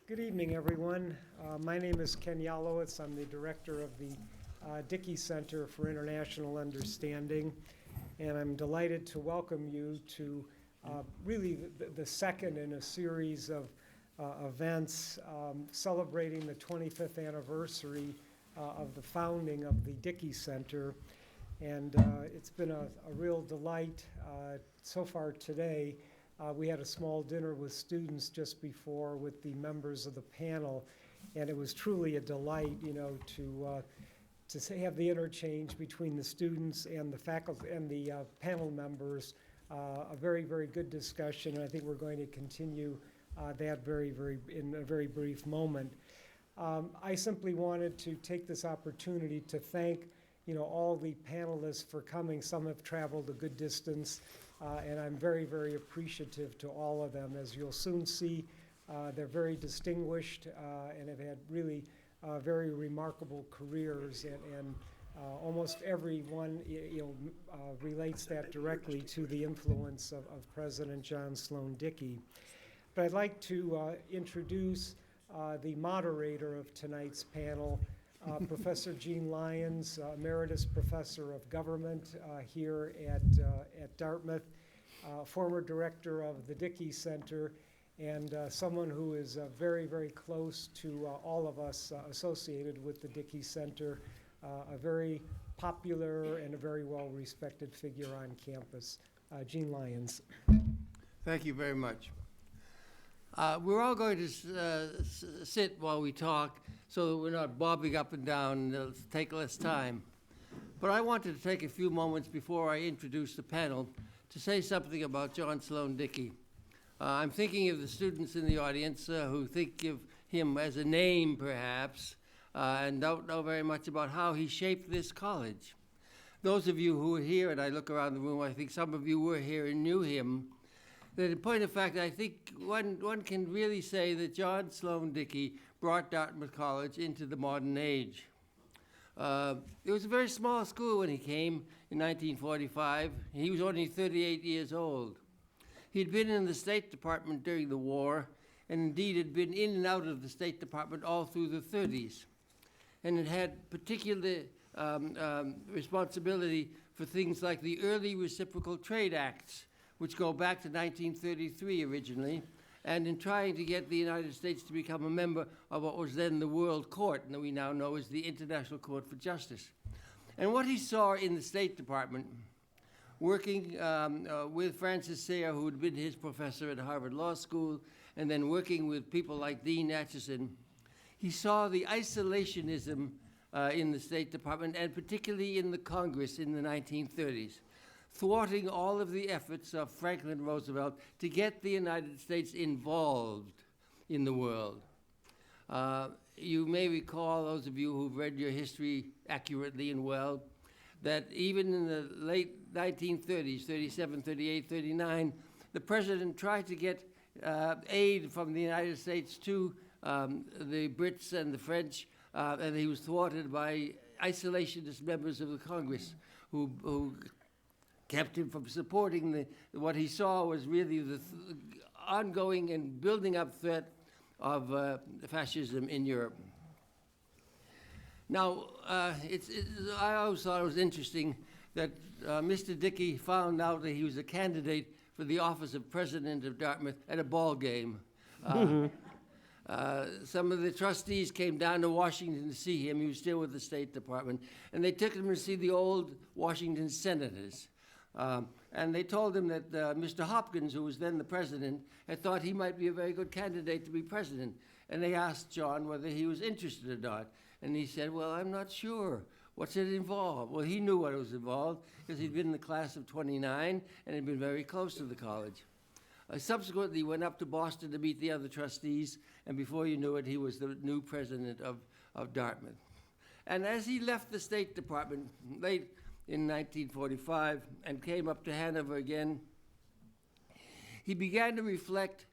Good evening, everyone. My name is Ken Yalowitz. I'm the director of the Dickey Center for International Understanding, and I'm delighted to welcome you to really the second in a series of events celebrating the 25th anniversary of the founding of the Dickey Center. And it's been a real delight so far today. We had a small dinner with students just before with the members of the panel, and it was truly a delight, to have the interchange between the students and the faculty and the panel members. A very, very good discussion, and I think we're going to continue that in a very brief moment. I simply wanted to take this opportunity to thank all the panelists for coming. Some have traveled a good distance, and I'm very, very appreciative to all of them. As you'll soon see, they're very distinguished and have had really very remarkable careers, and almost everyone relates that directly to the influence of President John Sloan Dickey. But I'd like to introduce the moderator of tonight's panel, Professor Jean Lyons, Emeritus Professor of Government here at Dartmouth, former director of the Dickey Center, and someone who is very, very close to all of us associated with the Dickey Center, a very popular and a very well-respected figure on campus. Jean Lyons. Thank you very much. We're all going to sit while we talk so that we're not bobbing up and down and it'll take less time. But I wanted to take a few moments before I introduce the panel to say something about John Sloan Dickey. I'm thinking of the students in the audience who think of him as a name, perhaps, and don't know very much about how he shaped this college. Those of you who are here, and I look around the room, I think some of you were here and knew him. That in point of fact, I think one can really say that John Sloan Dickey brought Dartmouth College into the modern age. It was a very small school when he came in 1945. He was only 38 years old. He'd been in the State Department during the war, and indeed had been in and out of the State Department all through the 30s. And it had particular responsibility for things like the early Reciprocal Trade Acts, which go back to 1933 originally, and in trying to get the United States to become a member of what was then the World Court, and that we now know as the International Court for Justice. And what he saw in the State Department, working with Francis Sayre, who had been his professor at Harvard Law School, and then working with people like Dean Acheson, he saw the isolationism in the State Department, and particularly in the Congress in the 1930s. Thwarting all of the efforts of Franklin Roosevelt to get the United States involved in the world. You may recall, those of you who've read your history accurately and well, that even in the late 1930s, 37, 38, 39, the president tried to get aid from the United States to the Brits and the French, and he was thwarted by isolationist members of the Congress who kept him from supporting what he saw was really the ongoing and building up threat of fascism in Europe. Now, I always thought it was interesting that Mr. Dickey found out that he was a candidate for the office of president of Dartmouth at a ball game. Some of the trustees came down to Washington to see him. He was still with the State Department. And they took him to see the old Washington senators. And they told him that Mr. Hopkins, who was then the president, had thought he might be a very good candidate to be president. And they asked John whether he was interested or not. And he said, well, I'm not sure. What's it involved? Well, he knew what it was involved because he'd been in the class of 29 and had been very close to the college. Subsequently, he went up to Boston to meet the other trustees, and before you knew it, he was the new president of Dartmouth. And as he left the State Department late in 1945 and came up to Hanover again, he began to reflect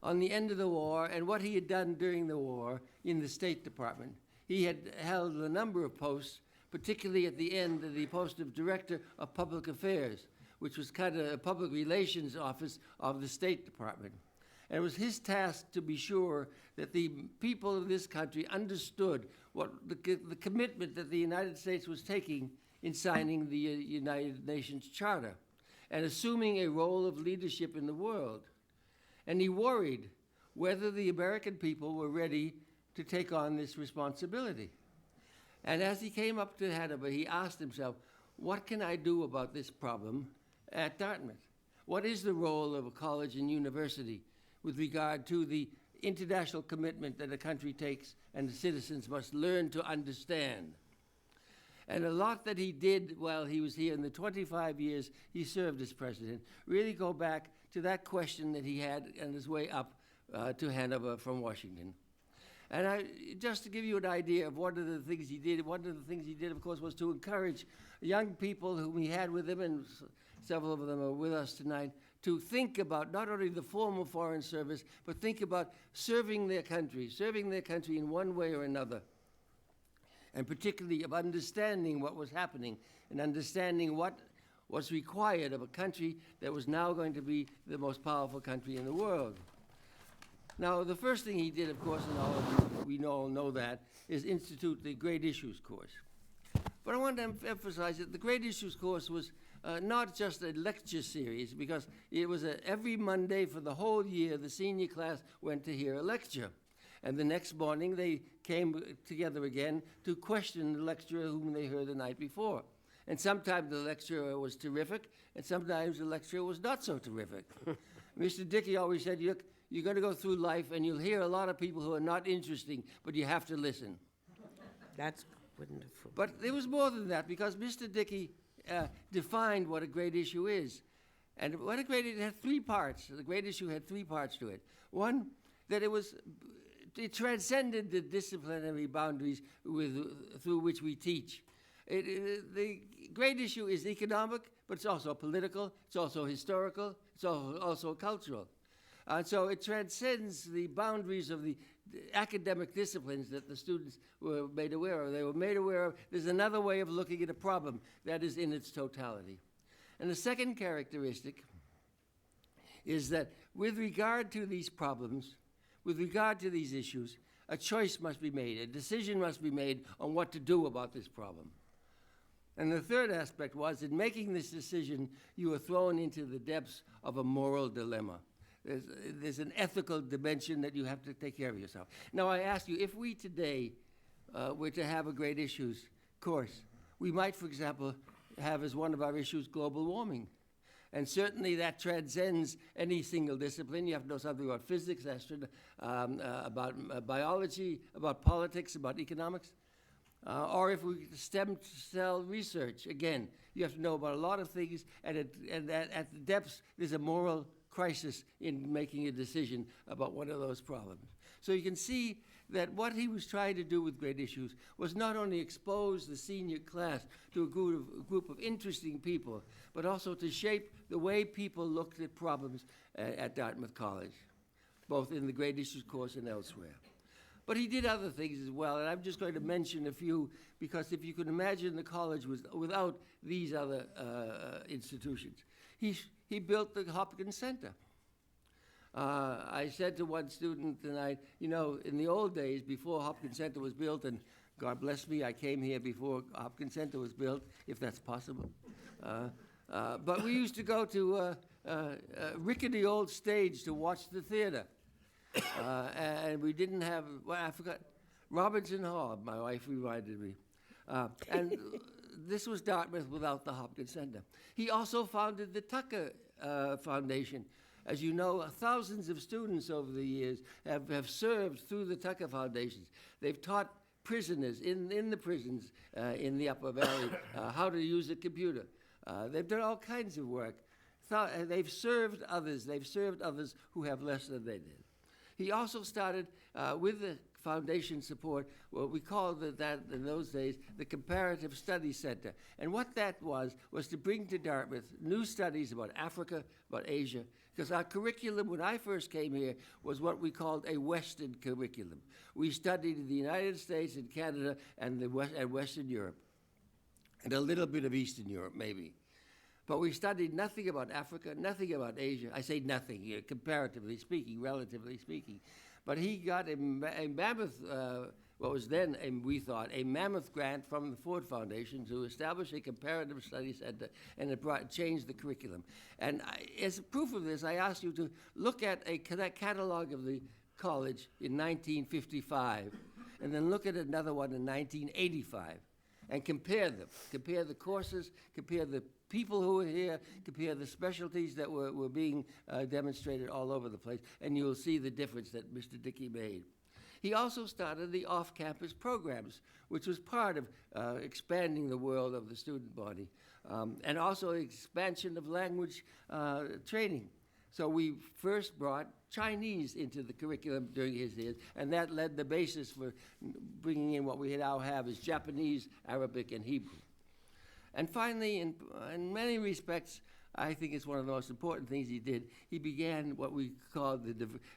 on the end of the war and what he had done during the war in the State Department. He had held a number of posts, particularly at the end of the post of Director of Public Affairs, which was kind of a public relations office of the State Department. And it was his task to be sure that the people of this country understood what the commitment that the United States was taking in signing the United Nations Charter and assuming a role of leadership in the world. And he worried whether the American people were ready to take on this responsibility. And as he came up to Hanover, he asked himself, what can I do about this problem at Dartmouth? What is the role of a college and university with regard to the international commitment that a country takes and the citizens must learn to understand? And a lot that he did while he was here in the 25 years he served as president really go back to that question that he had on his way up to Hanover from Washington. And just to give you an idea of one of the things he did, of course, was to encourage young people whom he had with him, and several of them are with us tonight, to think about not only the formal foreign service, but think about serving their country in one way or another, and particularly of understanding what was happening and understanding what was required of a country that was now going to be the most powerful country in the world. Now, the first thing he did, of course, and all of you, we all know that, is institute the Great Issues course. But I want to emphasize that the Great Issues course was not just a lecture series, because it was every Monday for the whole year, the senior class went to hear a lecture. And the next morning, they came together again to question the lecturer whom they heard the night before. And sometimes the lecturer was terrific, and sometimes the lecturer was not so terrific. Mr. Dickey always said, look, you're going to go through life, and you'll hear a lot of people who are not interesting, but you have to listen. That's wonderful. But there was more than that, because Mr. Dickey defined what a great issue is. And what a great issue had three parts. The great issue had three parts to it. One, that it transcended the disciplinary boundaries through which we teach. The great issue is economic, but it's also political, it's also historical, it's also cultural. And so it transcends the boundaries of the academic disciplines that the students were made aware of. They were made aware of there's another way of looking at a problem that is in its totality. And the second characteristic is that with regard to these problems, with regard to these issues, a choice must be made, a decision must be made on what to do about this problem. And the third aspect was, in making this decision, you are thrown into the depths of a moral dilemma. There's an ethical dimension that you have to take care of yourself. Now, I ask you, if we today were to have a great issues course, we might, for example, have as one of our issues global warming. And certainly that transcends any single discipline. You have to know something about physics, about biology, about politics, about economics. Or if we stem cell research, again, you have to know about a lot of things, and at the depths, there's a moral crisis in making a decision about one of those problems. So you can see that what he was trying to do with Great Issues was not only expose the senior class to a group of interesting people, but also to shape the way people looked at problems at Dartmouth College, both in the Great Issues course and elsewhere. But he did other things as well, and I'm just going to mention a few, because if you can imagine the college was without these other institutions. He built the Hopkins Center. I said to one student tonight, you know, in the old days, before Hopkins Center was built, and God bless me, I came here before Hopkins Center was built, if that's possible. But we used to go to a rickety old stage to watch the theater. And we didn't have, well, I forgot, Robinson Hall, my wife reminded me. And this was Dartmouth without the Hopkins Center. He also founded the Tucker Foundation. As you know, thousands of students over the years have served through the Tucker Foundations. They've taught prisoners in the prisons in the Upper Valley how to use a computer. They've done all kinds of work. They've served others who have less than they did. He also started, with the foundation support, what we called that in those days, the Comparative Studies Center. And what that was to bring to Dartmouth new studies about Africa, about Asia, because our curriculum, when I first came here, was what we called a Western curriculum. We studied the United States and Canada and Western Europe, and a little bit of Eastern Europe, maybe. But we studied nothing about Africa, nothing about Asia. I say nothing here, comparatively speaking, relatively speaking. But he got a mammoth, what was then, we thought, a mammoth grant from the Ford Foundation to establish a comparative studies center, and it changed the curriculum. And as proof of this, I asked you to look at a catalog of the college in 1955, and then look at another one in 1985, and compare them. Compare the courses, compare the people who were here, compare the specialties that were being demonstrated all over the place, and you'll see the difference that Mr. Dickey made. He also started the off-campus programs, which was part of expanding the world of the student body, and also expansion of language training. So we first brought Chinese into the curriculum during his years, and that led the basis for bringing in what we now have as Japanese, Arabic, and Hebrew. And finally, in many respects, I think it's one of the most important things he did. He began what we call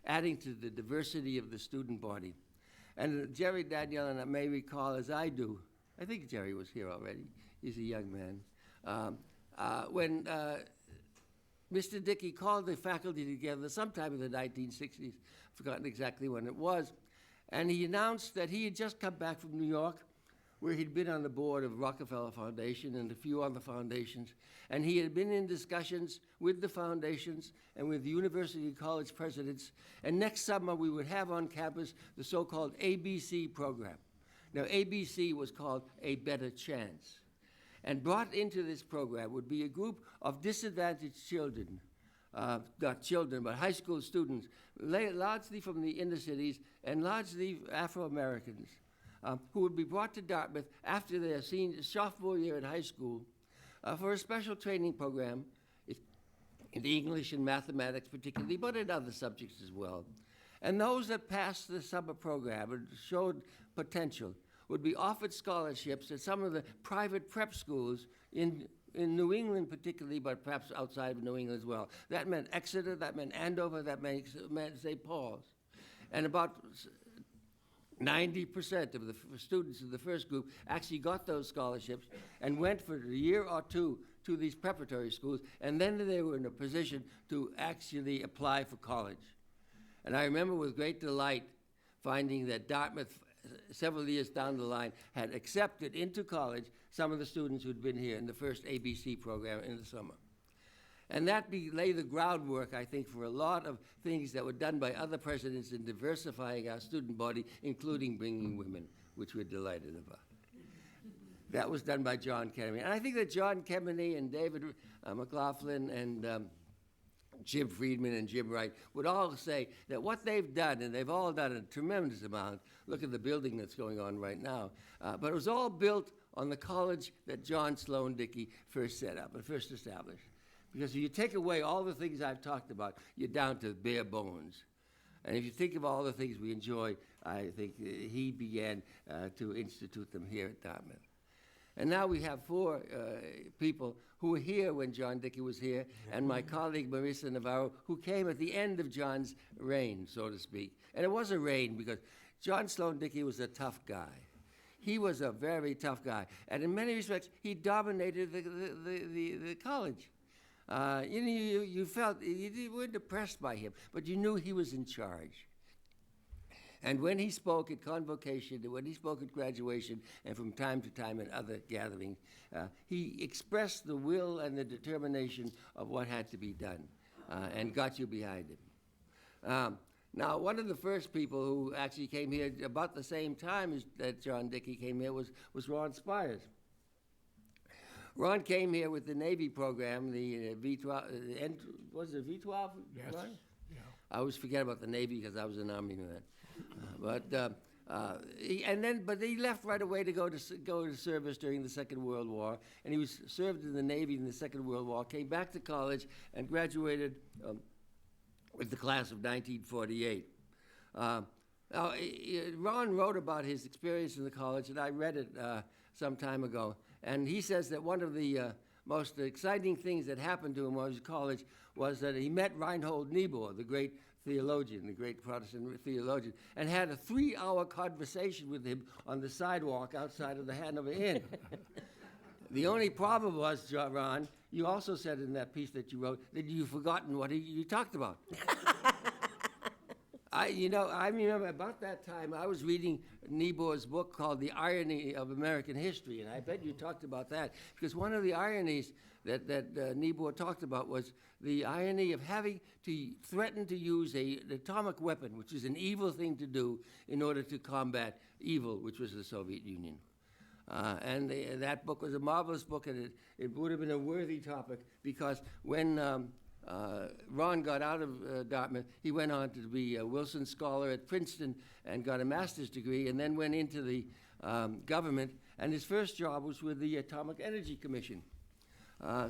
adding to the diversity of the student body. And Jerry Daniel, and I may recall as I do, I think Jerry was here already, he's a young man, when Mr. Dickey called the faculty together sometime in the 1960s, I've forgotten exactly when it was, and he announced that he had just come back from New York, where he'd been on the board of Rockefeller Foundation and a few other foundations, and he had been in discussions with the foundations and with the university college presidents, and next summer we would have on campus the so-called ABC program. Now, ABC was called A Better Chance. And brought into this program would be a group of disadvantaged children, not children, but high school students, largely from the inner cities and largely Afro-Americans, who would be brought to Dartmouth after their sophomore year in high school for a special training program in English and mathematics particularly, but in other subjects as well. And those that passed the summer program and showed potential would be offered scholarships at some of the private prep schools in New England particularly, but perhaps outside of New England as well. That meant Exeter, that meant Andover, that meant St. Paul's. And about 90% of the students in the first group actually got those scholarships and went for a year or two to these preparatory schools, and then they were in a position to actually apply for college. And I remember with great delight finding that Dartmouth, several years down the line, had accepted into college some of the students who'd been here in the first ABC program in the summer. And that laid the groundwork, I think, for a lot of things that were done by other presidents in diversifying our student body, including bringing women, which we're delighted about. That was done by John Kennedy. And I think that John Kennedy and David McLaughlin and Jim Friedman and Jim Wright would all say that what they've done, and they've all done a tremendous amount, look at the building that's going on right now, but it was all built on the college that John Sloan Dickey first set up and first established. Because if you take away all the things I've talked about, you're down to bare bones. And if you think of all the things we enjoy, I think he began to institute them here at Dartmouth. And now we have four people who were here when John Dickey was here, and my colleague Marysa Navarro, who came at the end of John's reign, so to speak. And it was a reign because John Sloan Dickey was a tough guy. He was a very tough guy. And in many respects, he dominated the college. You felt, you weren't impressed by him, but you knew he was in charge. And when he spoke at convocation, and when he spoke at graduation, and from time to time in other gatherings, he expressed the will and the determination of what had to be done, and got you behind him. Now, one of the first people who actually came here about the same time as that John Dickey came here was Ron Spiers. Ron came here with the Navy program, the V-12, was it V-12? Yes. Ron? Yeah. I always forget about the Navy because I was an Army man. But he left right away to go to service during the Second World War, and he was served in the Navy in the Second World War, came back to college, and graduated with the class of 1948. Now, Ron wrote about his experience in the college, and I read it some time ago, and he says that one of the most exciting things that happened to him while he was in college was that he met Reinhold Niebuhr, the great theologian, the great Protestant theologian, and had a 3-hour conversation with him on the sidewalk outside of the Hanover Inn. The only problem was, Ron, You also said in that piece that you wrote that you've forgotten what you talked about. I remember about that time I was reading Niebuhr's book called The Irony of American History, and I bet you talked about that, because one of the ironies that Niebuhr talked about was the irony of having to threaten to use an atomic weapon, which is an evil thing to do, in order to combat evil, which was the Soviet Union. That book was a marvelous book, and it would have been a worthy topic, because when Ron got out of Dartmouth, he went on to be a Wilson Scholar at Princeton and got a master's degree, and then went into the government, and his first job was with the Atomic Energy Commission.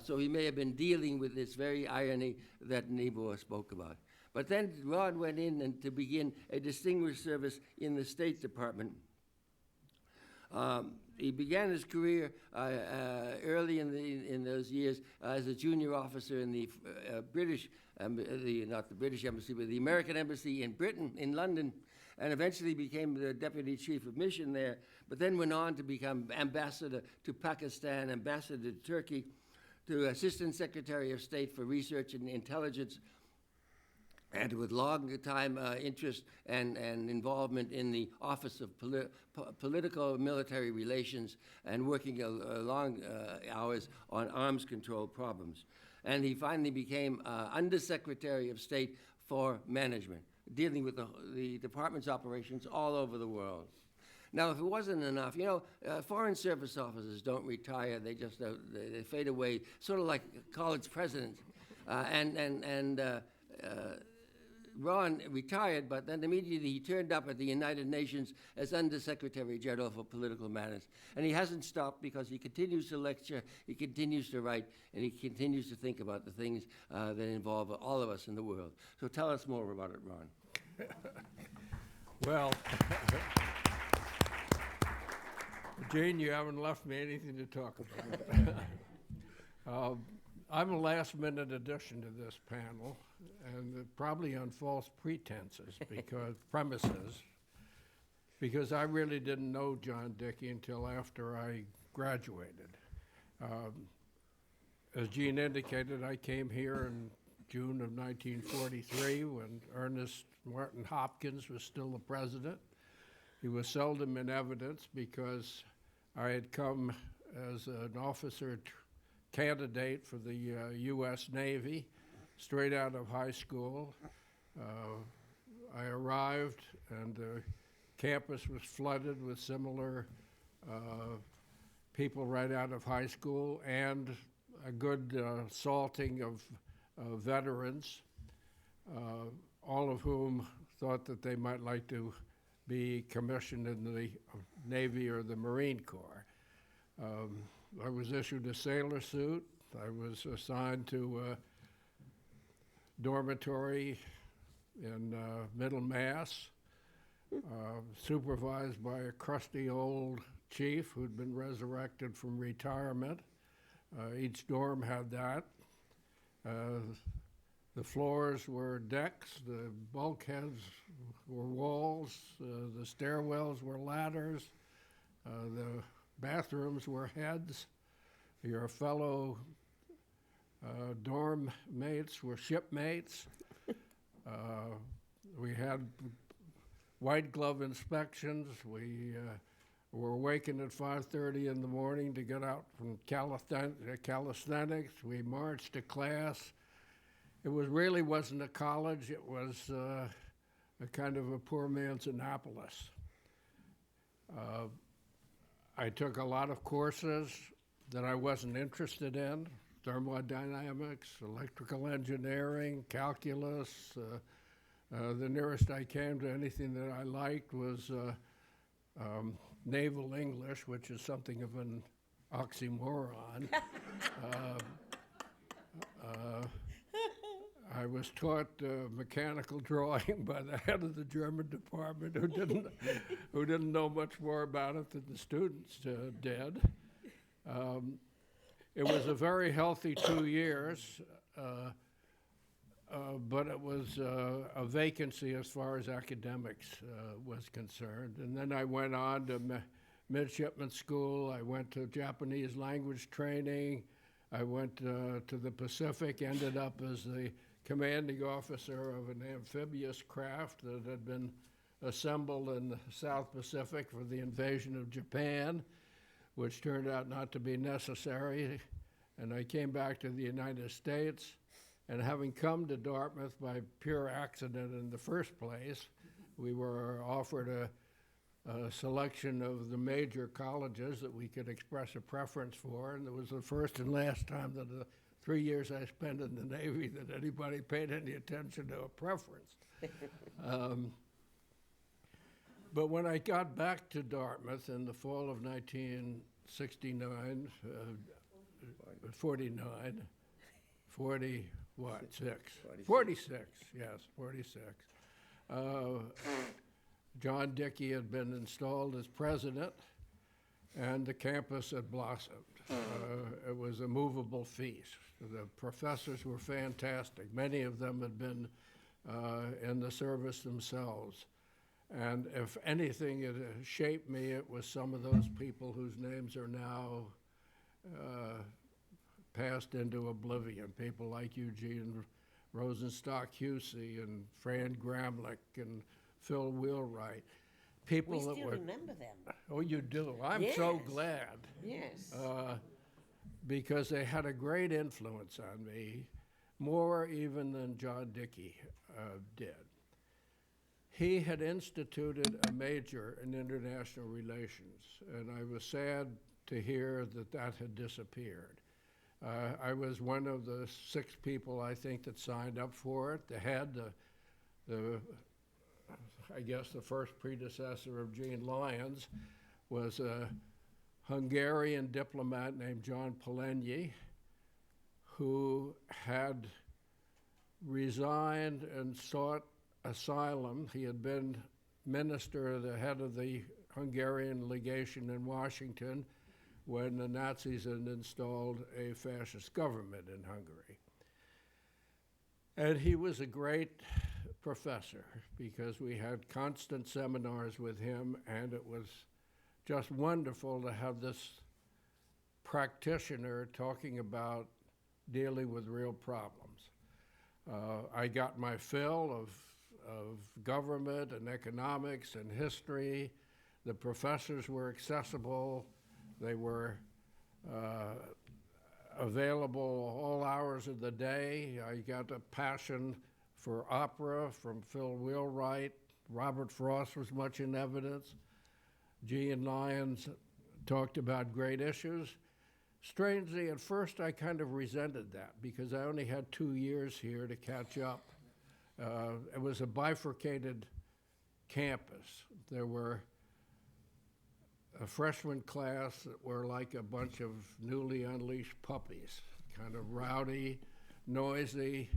So he may have been dealing with this very irony that Niebuhr spoke about. But then Ron went in and to begin a distinguished service in the State Department. He began his career early in those years as a junior officer in the British, not the British embassy, but the American embassy in Britain, in London, and eventually became the deputy chief of mission there, but then went on to become ambassador to Pakistan, ambassador to Turkey, to assistant secretary of state for research and intelligence, and with long time interest and involvement in the Office of Political and Military Relations, and working long hours on arms control problems. And he finally became Undersecretary of State for Management, dealing with the department's operations all over the world. Now, if it wasn't enough, foreign service officers don't retire; they just they fade away, sort of like college presidents. Ron retired, but then immediately he turned up at the United Nations as Undersecretary General for Political Matters. And he hasn't stopped, because he continues to lecture, he continues to write, and he continues to think about the things that involve all of us in the world. So tell us more about it, Ron. Well, Jane, you haven't left me anything to talk about. I'm a last-minute addition to this panel, and probably on false pretenses, because I really didn't know John Dickey until after I graduated. As Gene indicated, I came here in June of 1943 when Ernest Martin Hopkins was still the president. He was seldom in evidence because I had come as an officer candidate for the U.S. Navy, straight out of high school. I arrived, and the campus was flooded with similar people right out of high school, and a good salting of veterans, all of whom thought that they might like to be commissioned in the Navy or the Marine Corps. I was issued a sailor suit. I was assigned to a dormitory in Middle Mass, supervised by a crusty old chief who'd been resurrected from retirement. Each dorm had that. The floors were decks, the bulkheads were walls, the stairwells were ladders, the bathrooms were heads. Your fellow dorm mates were shipmates. We had white glove inspections. We were awakened at 5:30 in the morning to get out from calisthenics. We marched to class. It really wasn't a college. It was a kind of a poor man's Annapolis. I took a lot of courses that I wasn't interested in: thermodynamics, electrical engineering, calculus. The nearest I came to anything that I liked was naval English, which is something of an oxymoron. I was taught mechanical drawing by the head of the German department, who didn't know much more about it than the students did. It was a very healthy 2 years, but it was a vacancy as far as academics was concerned. And then I went on to midshipman school. I went to Japanese language training. I went to the Pacific, ended up as the commanding officer of an amphibious craft that had been assembled in the South Pacific for the invasion of Japan, which turned out not to be necessary. And I came back to the United States, and having come to Dartmouth by pure accident in the first place, we were offered a selection of the major colleges that we could express a preference for, and it was the first and last time that the 3 years I spent in the Navy that anybody paid any attention to a preference. But when I got back to Dartmouth in the fall of 1969, 46, yes, 46. John Dickey had been installed as president, and the campus had blossomed. It was a movable feast. The professors were fantastic. Many of them had been in the service themselves. And if anything had shaped me, it was some of those people whose names are now passed into oblivion. People like Eugene Rosenstock-Hussey and Fran Gramlich and Phil Wheelwright. People We that still were, remember them. oh, you do. I'm so Yes. glad. Yes. Because they had a great influence on me, more even than John Dickey did. He had instituted a major in international relations, and I was sad to hear that that had disappeared. I was one of the 6 people, I think, that signed up for it. The head, I guess the first predecessor of Gene Lyons, was a Hungarian diplomat named John Polenyi, who had resigned and sought asylum. He had been minister, the head of the Hungarian legation in Washington when the Nazis had installed a fascist government in Hungary. And he was a great professor because we had constant seminars with him, and it was just wonderful to have this practitioner talking about dealing with real problems. I got my fill of government and economics and history. The professors were accessible. They were available all hours of the day. I got a passion for opera from Phil Wheelwright. Robert Frost was much in evidence. Gene Lyons talked about great issues. Strangely, at first I kind of resented that because I only had 2 years here to catch up. It was a bifurcated campus. There were a freshman class that were like a bunch of newly unleashed puppies, kind of rowdy, noisy,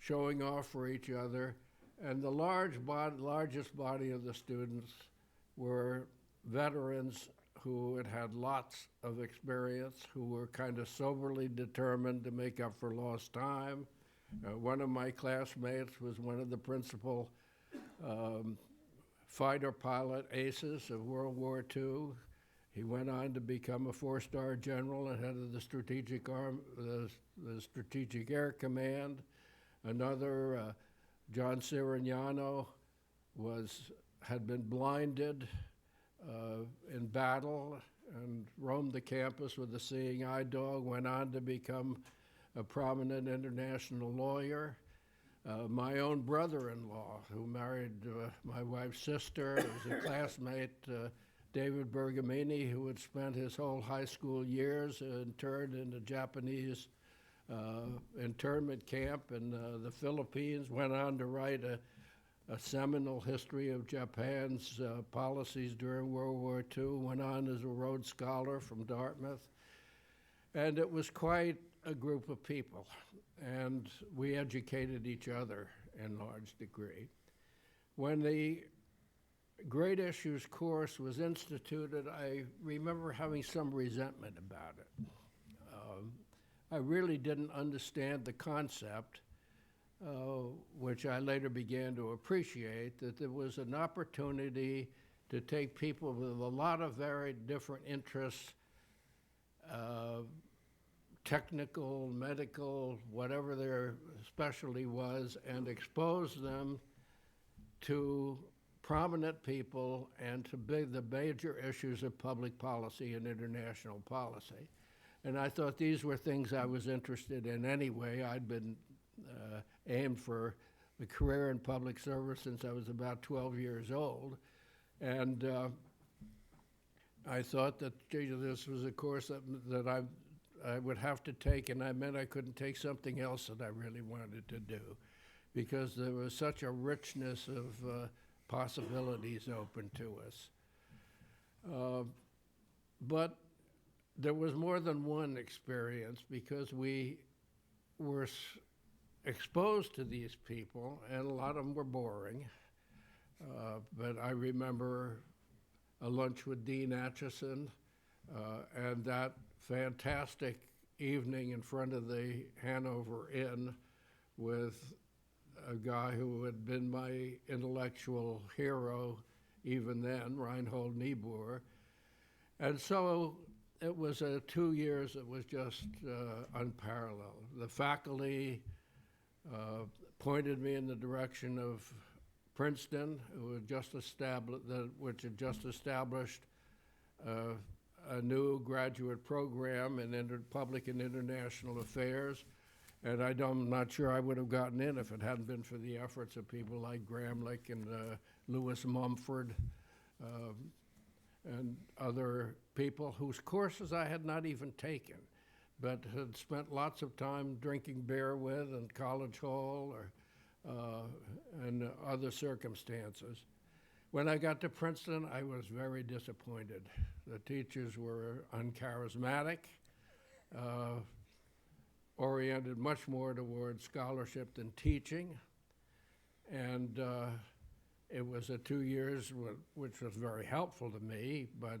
showing off for each other. And the largest body of the students were veterans who had had lots of experience, who were kind of soberly determined to make up for lost time. One of my classmates was one of the principal fighter pilot aces of World War II. He went on to become a 4-star general and head of the Strategic Air Command. Another, John Sirignano, had been blinded in battle and roamed the campus with a seeing eye dog, went on to become a prominent international lawyer. My own brother-in-law, who married my wife's sister, was a classmate, David Bergamini, who had spent his whole high school years interned in a Japanese internment camp in the Philippines, went on to write a seminal history of Japan's policies during World War II, went on as a Rhodes Scholar from Dartmouth. And it was quite a group of people, and we educated each other in large degree. When the Great Issues course was instituted, I remember having some resentment about it. I really didn't understand the concept, which I later began to appreciate, that there was an opportunity to take people with a lot of very different interests technical, medical, whatever their specialty was, and expose them to prominent people and to the major issues of public policy and international policy. And I thought these were things I was interested in anyway. I'd been aimed for a career in public service since I was about 12 years old. And I thought that, gee, this was a course that I would have to take, and I meant I couldn't take something else that I really wanted to do, because there was such a richness of possibilities open to us. But there was more than one experience, because we were exposed to these people, and a lot of them were boring. But I remember a lunch with Dean Acheson, and that fantastic evening in front of the Hanover Inn with a guy who had been my intellectual hero even then, Reinhold Niebuhr. And so it was 2 years that was just unparalleled. The faculty pointed me in the direction of Princeton, which had just established a new graduate program in public and international affairs. And I'm not sure I would have gotten in if it hadn't been for the efforts of people like Gramlich and Lewis Mumford and other people whose courses I had not even taken, but had spent lots of time drinking beer with in College Hall and other circumstances. When I got to Princeton, I was very disappointed. The teachers were uncharismatic, oriented much more towards scholarship than teaching. And it was 2 years which was very helpful to me, but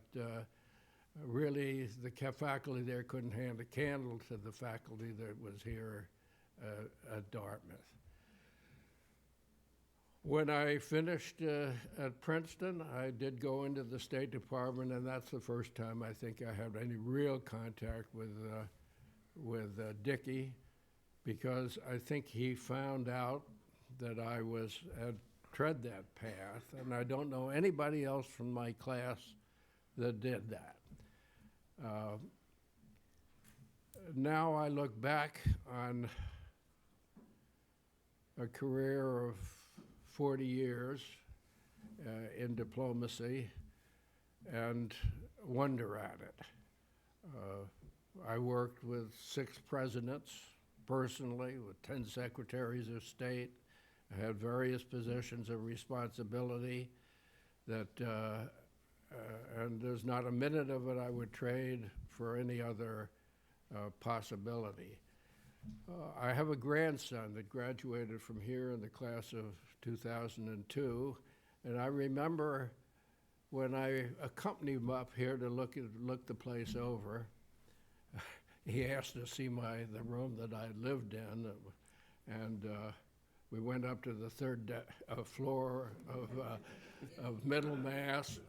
really the faculty there couldn't hand a candle to the faculty that was here at Dartmouth. When I finished at Princeton, I did go into the State Department, and that's the first time I think I had any real contact with Dickey, because I think he found out that I had tread that path, and I don't know anybody else from my class that did that. Now I look back on a career of 40 years in diplomacy and wonder at it. I worked with 6 presidents personally, with 10 secretaries of state. I had various positions of responsibility and there's not a minute of it I would trade for any other possibility. I have a grandson that graduated from here in the class of 2002, and I remember when I accompanied him up here to look the place over, he asked to see the room that I lived in, and we went up to the third floor of Middle Mass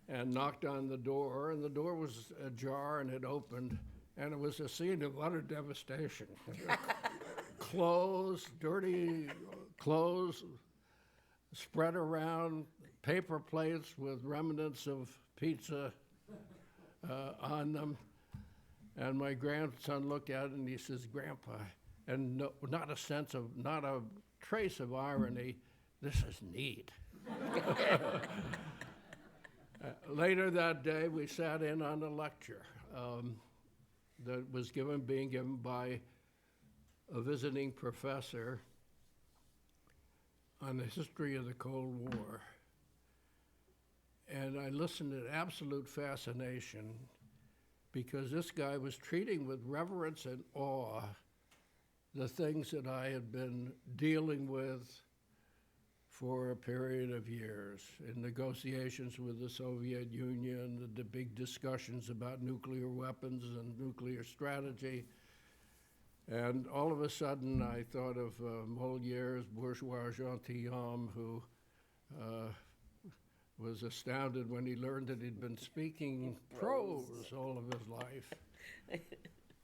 and knocked on the door, and the door was ajar and it opened, and it was a scene of utter devastation. Clothes, dirty clothes, spread around, paper plates with remnants of pizza on them. And my grandson looked at it and he says, "Grandpa," and not a trace of irony, "this is neat." Later that day, we sat in on a lecture that was being given by a visiting professor on the history of the Cold War. And I listened in absolute fascination, because this guy was treating with reverence and awe the things that I had been dealing with for a period of years in negotiations with the Soviet Union, the big discussions about nuclear weapons and nuclear strategy. And all of a sudden, I thought of Moliere's bourgeois gentilhomme, who was astounded when he learned that he'd been speaking prose all of his life.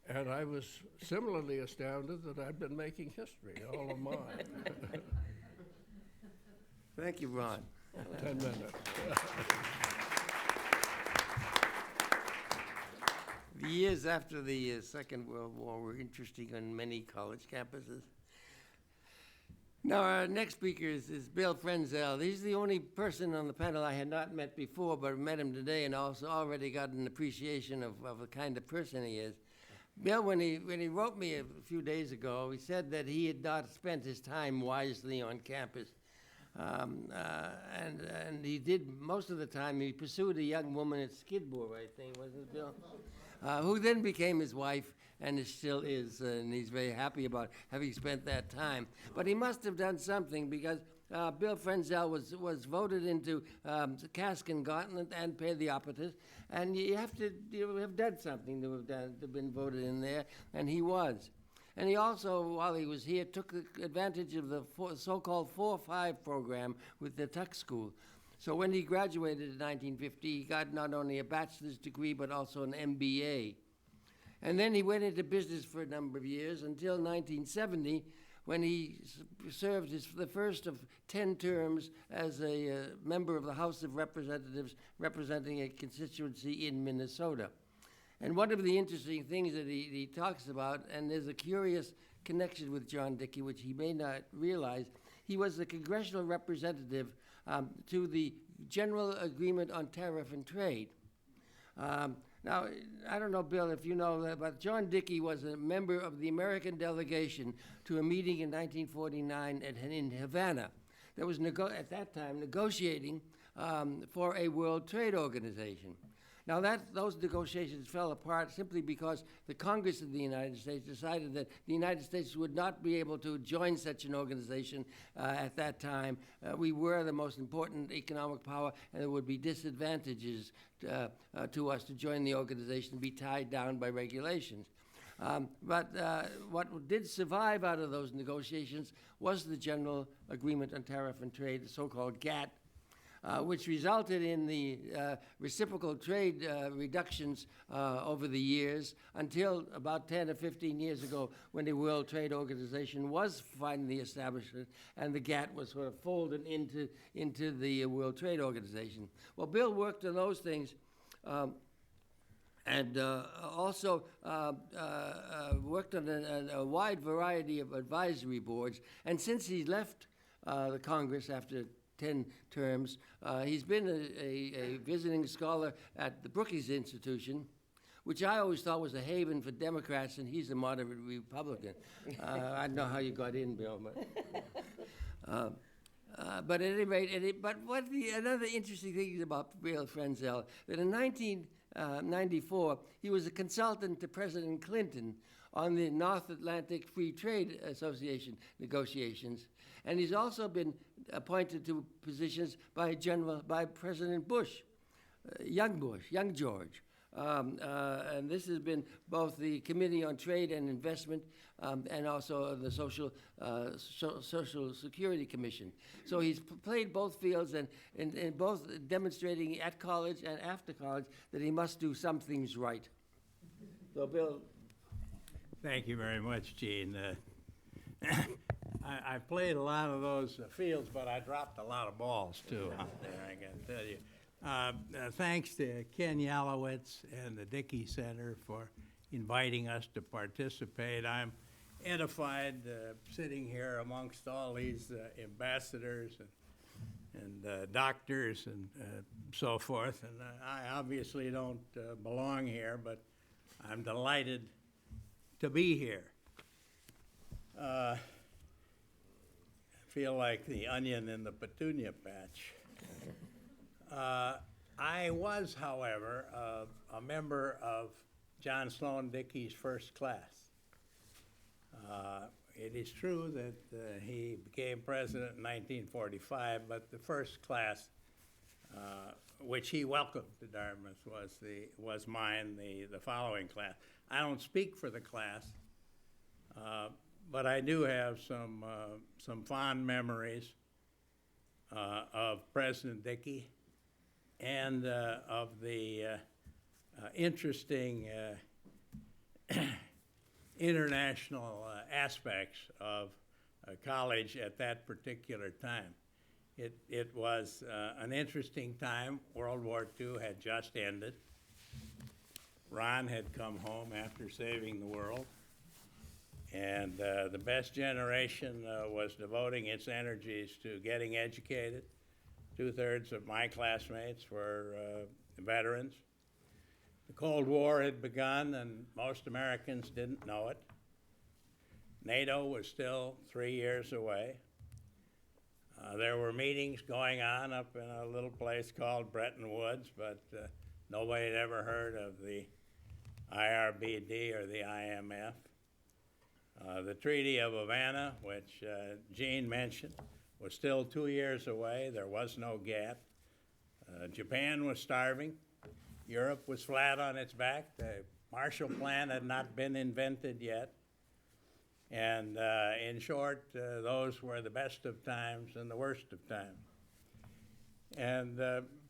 And I was similarly astounded that I'd been making history all of mine. Thank you, Ron. 10 minutes. The years after the Second World War were interesting on many college campuses. Now, our next speaker is Bill Frenzel. He's the only person on the panel I had not met before, but met him today and also already got an appreciation of the kind of person he is. Bill, when he wrote me a few days ago, he said that he had not spent his time wisely on campus. And he did, most of the time, he pursued a young woman at Skidmore, I think, wasn't it, Bill? Who then became his wife and still is, and he's very happy about having spent that time. But he must have done something because Bill Frenzel was voted into Cask and Gauntlet and Pediopatis, and you have to have done something to have been voted in there, and he was. And he also, while he was here, took advantage of the so-called 4-5 program with the Tuck School. So when he graduated in 1950, he got not only a bachelor's degree, but also an MBA. And then he went into business for a number of years until 1970, when he served the first of 10 terms as a member of the House of Representatives representing a constituency in Minnesota. And one of the interesting things that he talks about, and there's a curious connection with John Dickey, which he may not realize, he was the congressional representative to the General Agreement on Tariff and Trade. Now, I don't know, Bill, if you know that, but John Dickey was a member of the American delegation to a meeting in 1949 in Havana that was, at that time, negotiating for a World Trade Organization. Now, those negotiations fell apart simply because the Congress of the United States decided that the United States would not be able to join such an organization at that time. We were the most important economic power, and there would be disadvantages to us to join the organization and be tied down by regulations. But what did survive out of those negotiations was the General Agreement on Tariff and Trade, the so-called GATT, which resulted in the reciprocal trade reductions over the years until about 10 or 15 years ago when the World Trade Organization was finally established and the GATT was sort of folded into the World Trade Organization. Well, Bill worked on those things and also worked on a wide variety of advisory boards. And since he left the Congress after 10 terms. He's been a visiting scholar at the Brookings Institution, which I always thought was a haven for Democrats, and he's a moderate Republican. I don't know how you got in, Bill, but at any rate, another interesting thing is about Bill Frenzel, that in 1994, he was a consultant to President Clinton on the North Atlantic Free Trade Association negotiations. And he's also been appointed to positions by President Bush, young George. And this has been both the Committee on Trade and Investment and also the Social Security Commission. So he's played both fields and both demonstrating at college and after college that he must do some things right. So, Bill. Thank you very much, Gene. I played a lot of those fields, but I dropped a lot of balls, too, out there, I got to tell you. Thanks to Ken Yalowitz and the Dickey Center for inviting us to participate. I'm edified sitting here amongst all these ambassadors and doctors and so forth. And I obviously don't belong here, but I'm delighted to be here. I feel like the onion in the petunia patch. I was, however, a member of John Sloan Dickey's first class. It is true that he became president in 1945, but the first class, which he welcomed to Dartmouth, was mine, the following class. I don't speak for the class, but I do have some fond memories of President Dickey and of the interesting international aspects of college at that particular time. It was an interesting time. World War II had just ended. Ron had come home after saving the world. And the best generation was devoting its energies to getting educated. 2/3 of my classmates were veterans. The Cold War had begun, and most Americans didn't know it. NATO was still 3 years away. There were meetings going on up in a little place called Bretton Woods, but nobody had ever heard of the IRBD or the IMF. The Treaty of Havana, which Gene mentioned, was still 2 years away. There was no gap. Japan was starving. Europe was flat on its back. The Marshall Plan had not been invented yet. And in short, those were the best of times and the worst of times. And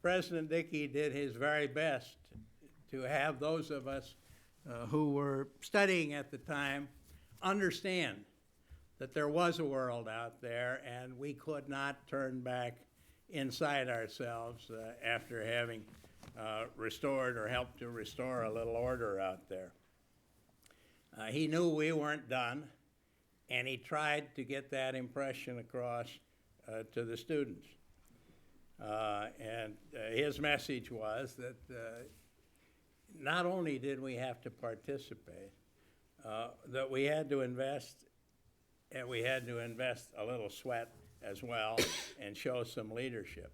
President Dickey did his very best to have those of us who were studying at the time understand that there was a world out there and we could not turn back inside ourselves after having restored or helped to restore a little order out there. He knew we weren't done, and he tried to get that impression across to the students. And his message was that not only did we have to participate, that we had to invest, and we had to invest a little sweat as well and show some leadership.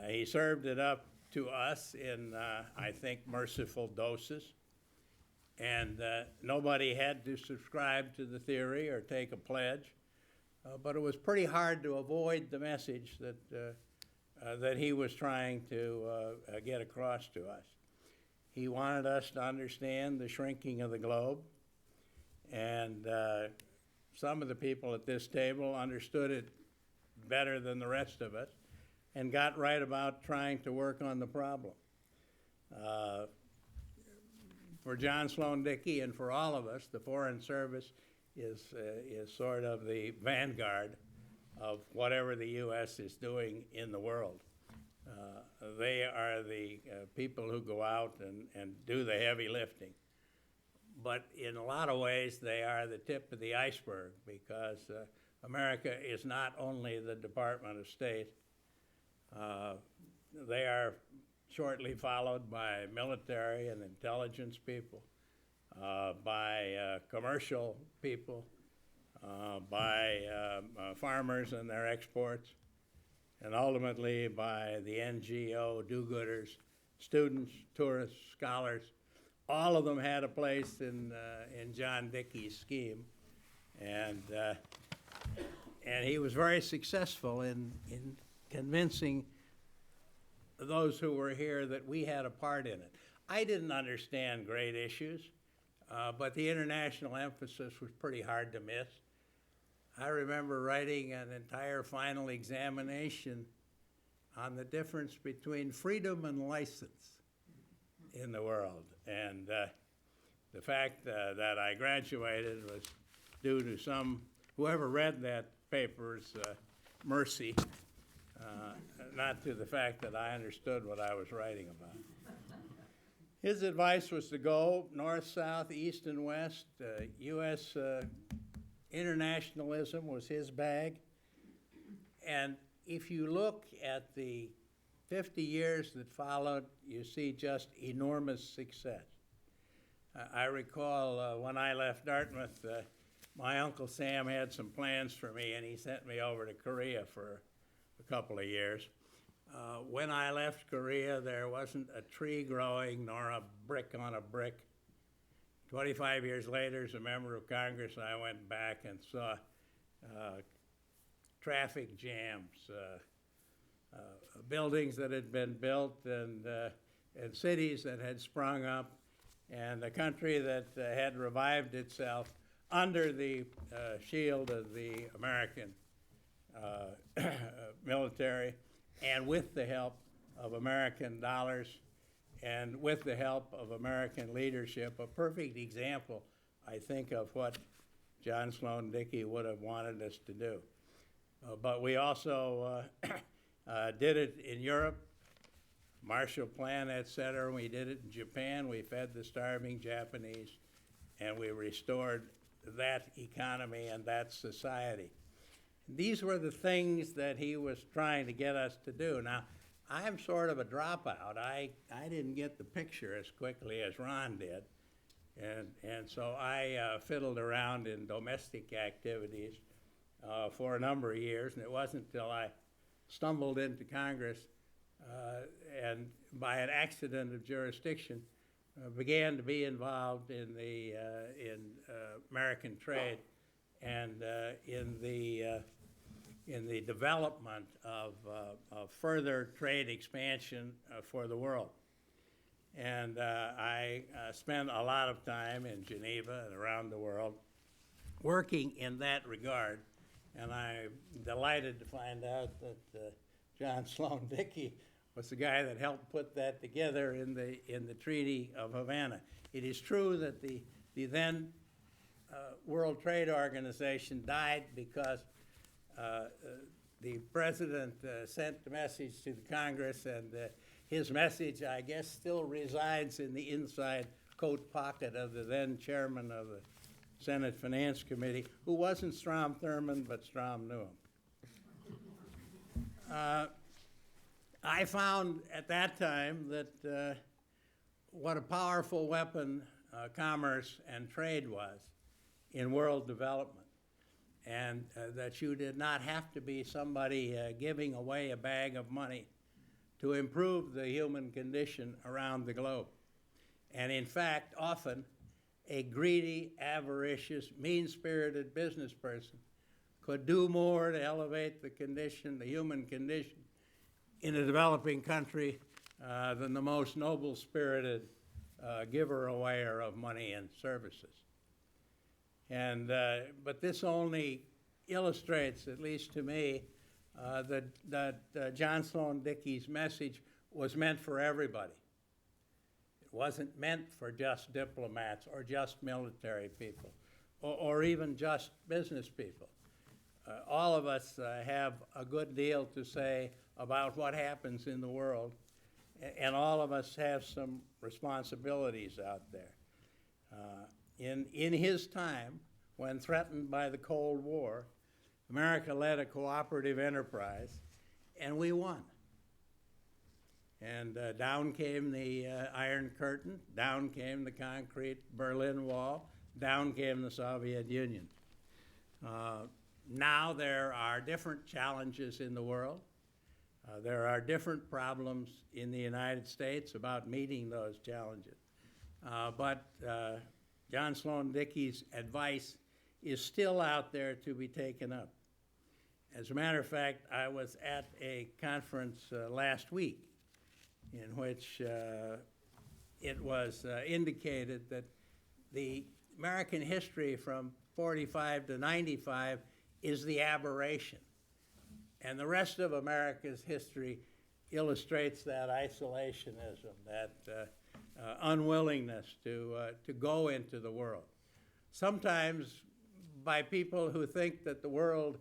He served it up to us in, I think, merciful doses. And nobody had to subscribe to the theory or take a pledge, but it was pretty hard to avoid the message that he was trying to get across to us. He wanted us to understand the shrinking of the globe, and some of the people at this table understood it better than the rest of us and got right about trying to work on the problem. For John Sloan Dickey and for all of us, the Foreign Service is sort of the vanguard of whatever the U.S. is doing in the world. They are the people who go out and do the heavy lifting. But in a lot of ways, they are the tip of the iceberg, because America is not only the Department of State. They are shortly followed by military and intelligence people, by commercial people, by farmers and their exports, and ultimately by the NGO do-gooders, students, tourists, scholars. All of them had a place in John Dickey's scheme, and he was very successful in convincing those who were here that we had a part in it. I didn't understand great issues, but the international emphasis was pretty hard to miss. I remember writing an entire final examination on the difference between freedom and license in the world. And the fact that I graduated was due to whoever read that paper's mercy, not to the fact that I understood what I was writing about. His advice was to go north, south, east, and west. U.S. Internationalism was his bag. And if you look at the 50 years that followed, you see just enormous success. I recall when I left Dartmouth, my Uncle Sam had some plans for me, and he sent me over to Korea for a couple of years. When I left Korea, there wasn't a tree growing nor a brick on a brick. 25 years later, as a member of Congress, I went back and saw traffic jams, buildings that had been built, and cities that had sprung up, and a country that had revived itself under the shield of the American military, and with the help of American dollars, and with the help of American leadership, a perfect example I think of what John Sloan Dickey would have wanted us to do. But we also did it in Europe, Marshall Plan, et cetera. We did it in Japan. We fed the starving Japanese, and we restored that economy and that society. These were the things that he was trying to get us to do. Now, I'm sort of a dropout. I didn't get the picture as quickly as Ron did. And so I fiddled around in domestic activities for a number of years, and it wasn't until I stumbled into Congress and by an accident of jurisdiction began to be involved in the American trade and in the development of further trade expansion for the world. And I spent a lot of time in Geneva and around the world working in that regard. And I'm delighted to find out that John Sloan Dickey was the guy that helped put that together in the Treaty of Havana. It is true that the then World Trade Organization died because the president sent the message to the Congress, and his message, I guess, still resides in the inside coat pocket of the then chairman of the Senate Finance Committee, who wasn't Strom Thurmond, but Strom knew him. I found at that time that what a powerful weapon commerce and trade was in world development, and that you did not have to be somebody giving away a bag of money to improve the human condition around the globe. And in fact, often a greedy, avaricious, mean-spirited business person could do more to elevate the condition, the human condition, in a developing country than the most noble-spirited giver-awayer of money and services. And but this only illustrates, at least to me, that John Sloan Dickey's message was meant for everybody. It wasn't meant for just diplomats or just military people or even just business people. All of us have a good deal to say about what happens in the world, and all of us have some responsibilities out there. In his time, when threatened by the Cold War, America led a cooperative enterprise, and we won. And down came the Iron Curtain, down came the concrete Berlin Wall, down came the Soviet Union. Now there are different challenges in the world. There are different problems in the United States about meeting those challenges. But John Sloan Dickey's advice is still out there to be taken up. As a matter of fact, I was at a conference last week in which it was indicated that the American history from 45 to 95 is the aberration. And the rest of America's history illustrates that isolationism, that unwillingness to go into the world. Sometimes by people who think that the world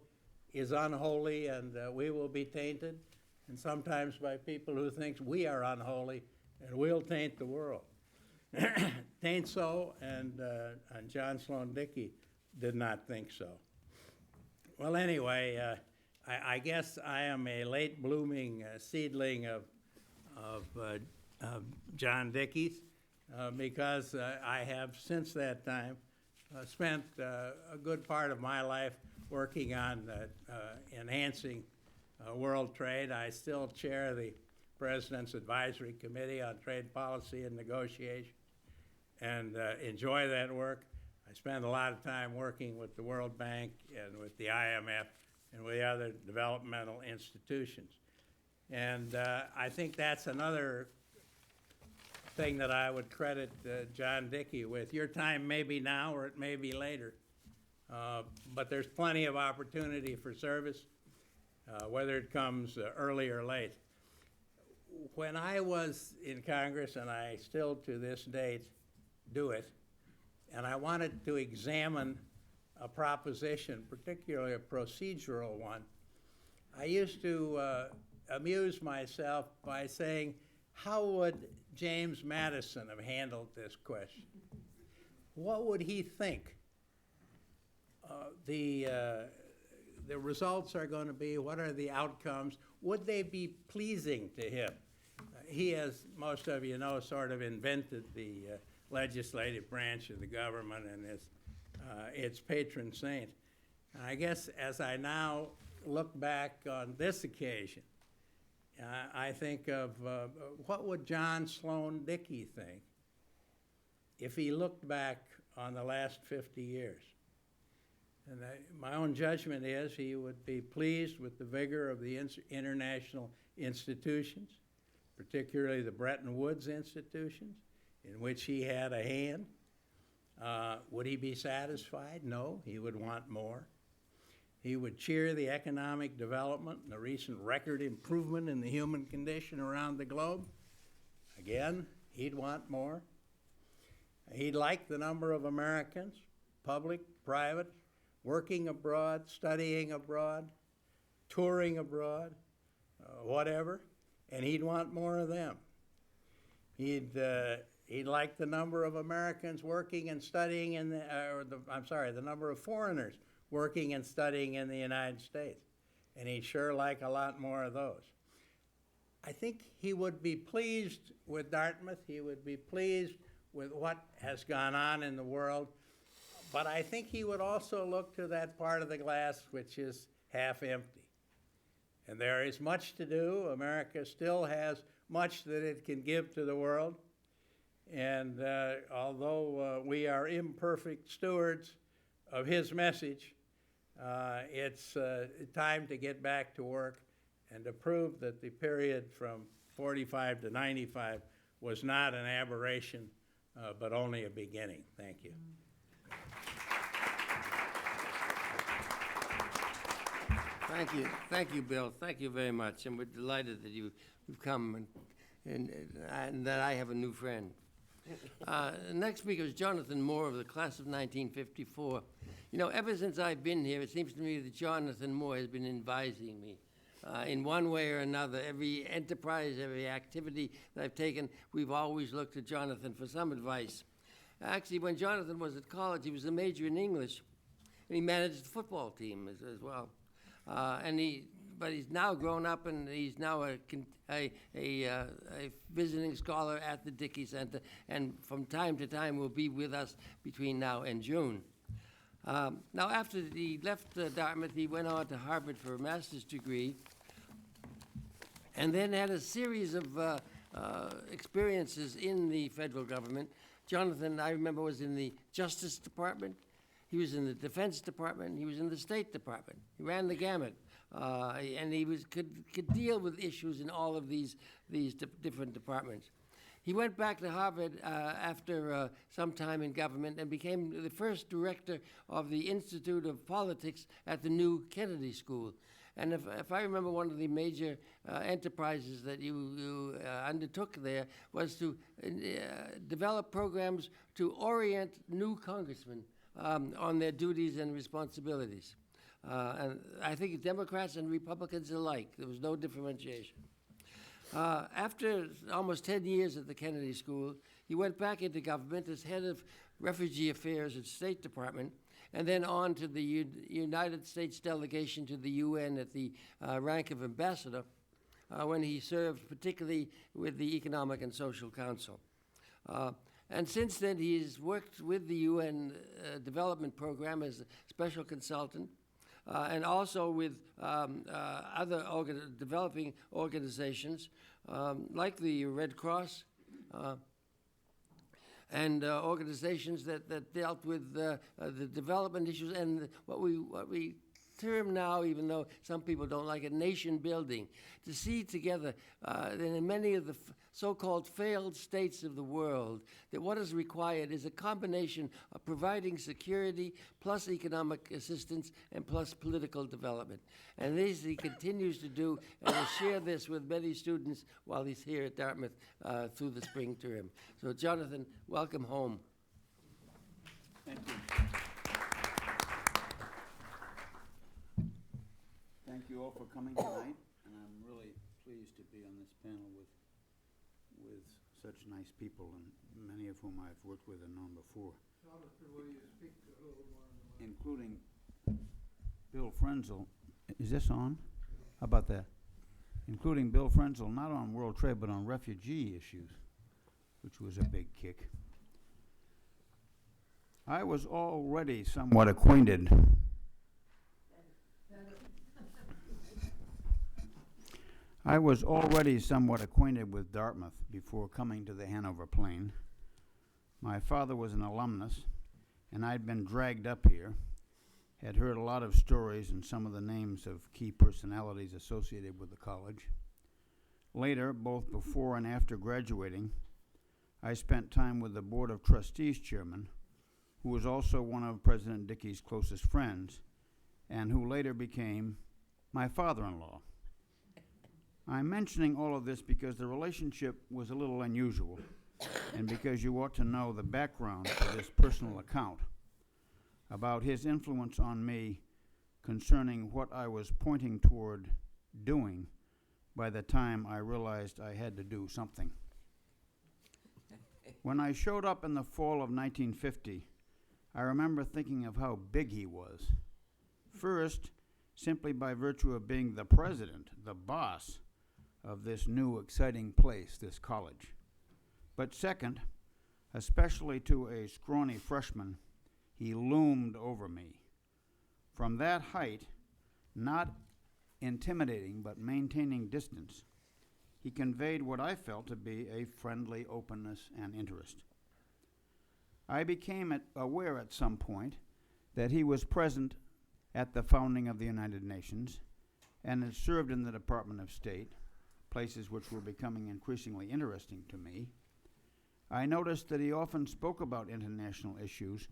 is unholy and we will be tainted, and sometimes by people who think we are unholy and we'll taint the world. Tain't so, and John Sloan Dickey did not think so. Well, anyway, I guess I am a late blooming seedling of John Dickey's because I have since that time spent a good part of my life working on enhancing world trade. I still chair the President's Advisory Committee on Trade Policy and Negotiation and enjoy that work. I spend a lot of time working with the World Bank and with the IMF and with other developmental institutions. And I think that's another thing that I would credit John Dickey with. Your time may be now or it may be later, but there's plenty of opportunity for service, whether it comes early or late. When I was in Congress, and I still to this date do it, and I wanted to examine a proposition, particularly a procedural one. I used to amuse myself by saying, how would James Madison have handled this question? What would he think the results are going to be? What are the outcomes? Would they be pleasing to him? He, as most of you know, sort of invented the legislative branch of the government and is its patron saint. And I guess as I now look back on this occasion, I think of what would John Sloan Dickey think if he looked back on the last 50 years. And my own judgment is he would be pleased with the vigor of the international institutions, particularly the Bretton Woods institutions, in which he had a hand. Would he be satisfied? No, he would want more. He would cheer the economic development and the recent record improvement in the human condition around the globe. Again, he'd want more. He'd like the number of Americans, public, private, working abroad, studying abroad, touring abroad, whatever, and he'd want more of them. He'd like the number of Americans working and studying in the number of foreigners working and studying in the United States, and he'd sure like a lot more of those. I think he would be pleased with Dartmouth. He would be pleased with what has gone on in the world, but I think he would also look to that part of the glass which is half empty. And there is much to do. America still has much that it can give to the world. And although we are imperfect stewards of his message, it's time to get back to work and to prove that the period from 45 to 95 was not an aberration, but only a beginning. Thank you. Thank you, Bill. Thank you very much, and we're delighted that you've come and that I have a new friend. The next speaker is Jonathan Moore of the class of 1954. You know, ever since I've been here, it seems to me that Jonathan Moore has been advising me. In one way or another, every enterprise, every activity that I've taken, we've always looked to Jonathan for some advice. Actually, when Jonathan was at college, he was a major in English, and he managed the football team as well. But he's now grown up, and he's now a visiting scholar at the Dickey Center, and from time to time will be with us between now and June. Now, after he left Dartmouth, he went on to Harvard for a master's degree, and then had a series of experiences in the federal government. Jonathan, I remember, was in the Justice Department. He was in the Defense Department. He was in the State Department. He ran the gamut, and he could deal with issues in all of these different departments. He went back to Harvard after some time in government and became the first director of the Institute of Politics at the new Kennedy School. And if I remember, one of the major enterprises that you undertook there was to develop programs to orient new congressmen on their duties and responsibilities. And I think Democrats and Republicans alike, there was no differentiation. After almost 10 years at the Kennedy School, he went back into government as head of Refugee Affairs at State Department, and then on to the United States delegation to the UN at the rank of ambassador, when he served particularly with the Economic and Social Council. And since then, he's worked with the UN Development Program as a special consultant, and also with other developing organizations like the Red Cross and organizations that dealt with the development issues and what we term now, even though some people don't like it, nation building, to see together that in many of the so-called failed states of the world, that what is required is a combination of providing security plus economic assistance and plus political development. And this he continues to do, and will share this with many students while he's here at Dartmouth through the spring term. So Jonathan, welcome home. Thank you. Thank you all for coming tonight, and I'm really pleased to be on this panel with such nice people, and many of whom I've worked with and known before. Including Bill Frenzel. Is this on? How about that? Including Bill Frenzel, not on world trade, but on refugee issues, which was a big kick. I was already somewhat acquainted. I was already somewhat acquainted with Dartmouth before coming to the Hanover Plain. My father was an alumnus, and I'd been dragged up here, had heard a lot of stories and some of the names of key personalities associated with the college. Later, both before and after graduating, I spent time with the Board of Trustees chairman, who was also one of President Dickey's closest friends, and who later became my father-in-law. I'm mentioning all of this because the relationship was a little unusual, and because you ought to know the background to this personal account about his influence on me concerning what I was pointing toward doing by the time I realized I had to do something. When I showed up in the fall of 1950, I remember thinking of how big he was. First, simply by virtue of being the president, the boss of this new exciting place, this college. But second, especially to a scrawny freshman, he loomed over me. From that height, not intimidating but maintaining distance, he conveyed what I felt to be a friendly openness and interest. I became aware at some point that he was present at the founding of the United Nations and had served in the Department of State, places which were becoming increasingly interesting to me. I noticed that he often spoke about international issues,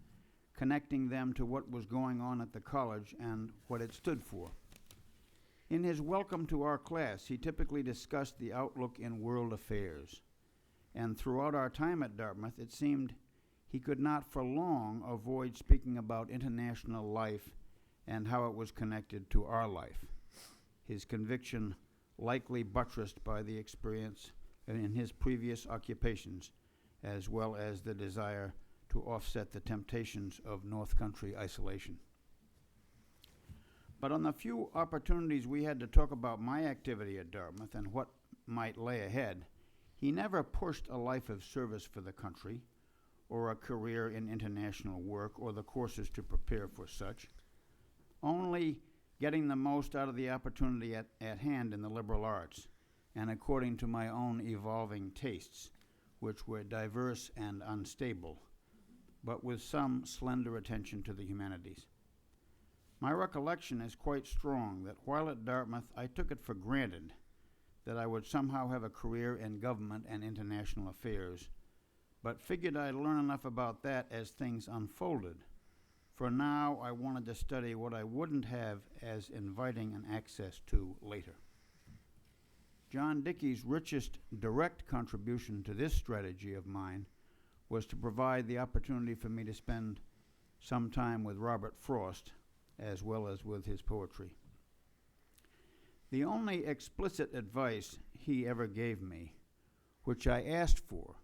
connecting them to what was going on at the college and what it stood for. In his welcome to our class, he typically discussed the outlook in world affairs. And throughout our time at Dartmouth, it seemed he could not for long avoid speaking about international life and how it was connected to our life. His conviction likely buttressed by the experience in his previous occupations, as well as the desire to offset the temptations of North Country isolation. But on the few opportunities we had to talk about my activity at Dartmouth and what might lay ahead, he never pushed a life of service for the country or a career in international work or the courses to prepare for such, only getting the most out of the opportunity at hand in the liberal arts and according to my own evolving tastes, which were diverse and unstable, but with some slender attention to the humanities. My recollection is quite strong that while at Dartmouth, I took it for granted that I would somehow have a career in government and international affairs, but figured I'd learn enough about that as things unfolded. For now, I wanted to study what I wouldn't have as inviting an access to later. John Dickey's richest direct contribution to this strategy of mine was to provide the opportunity for me to spend some time with Robert Frost, as well as with his poetry. The only explicit advice he ever gave me, which I asked for,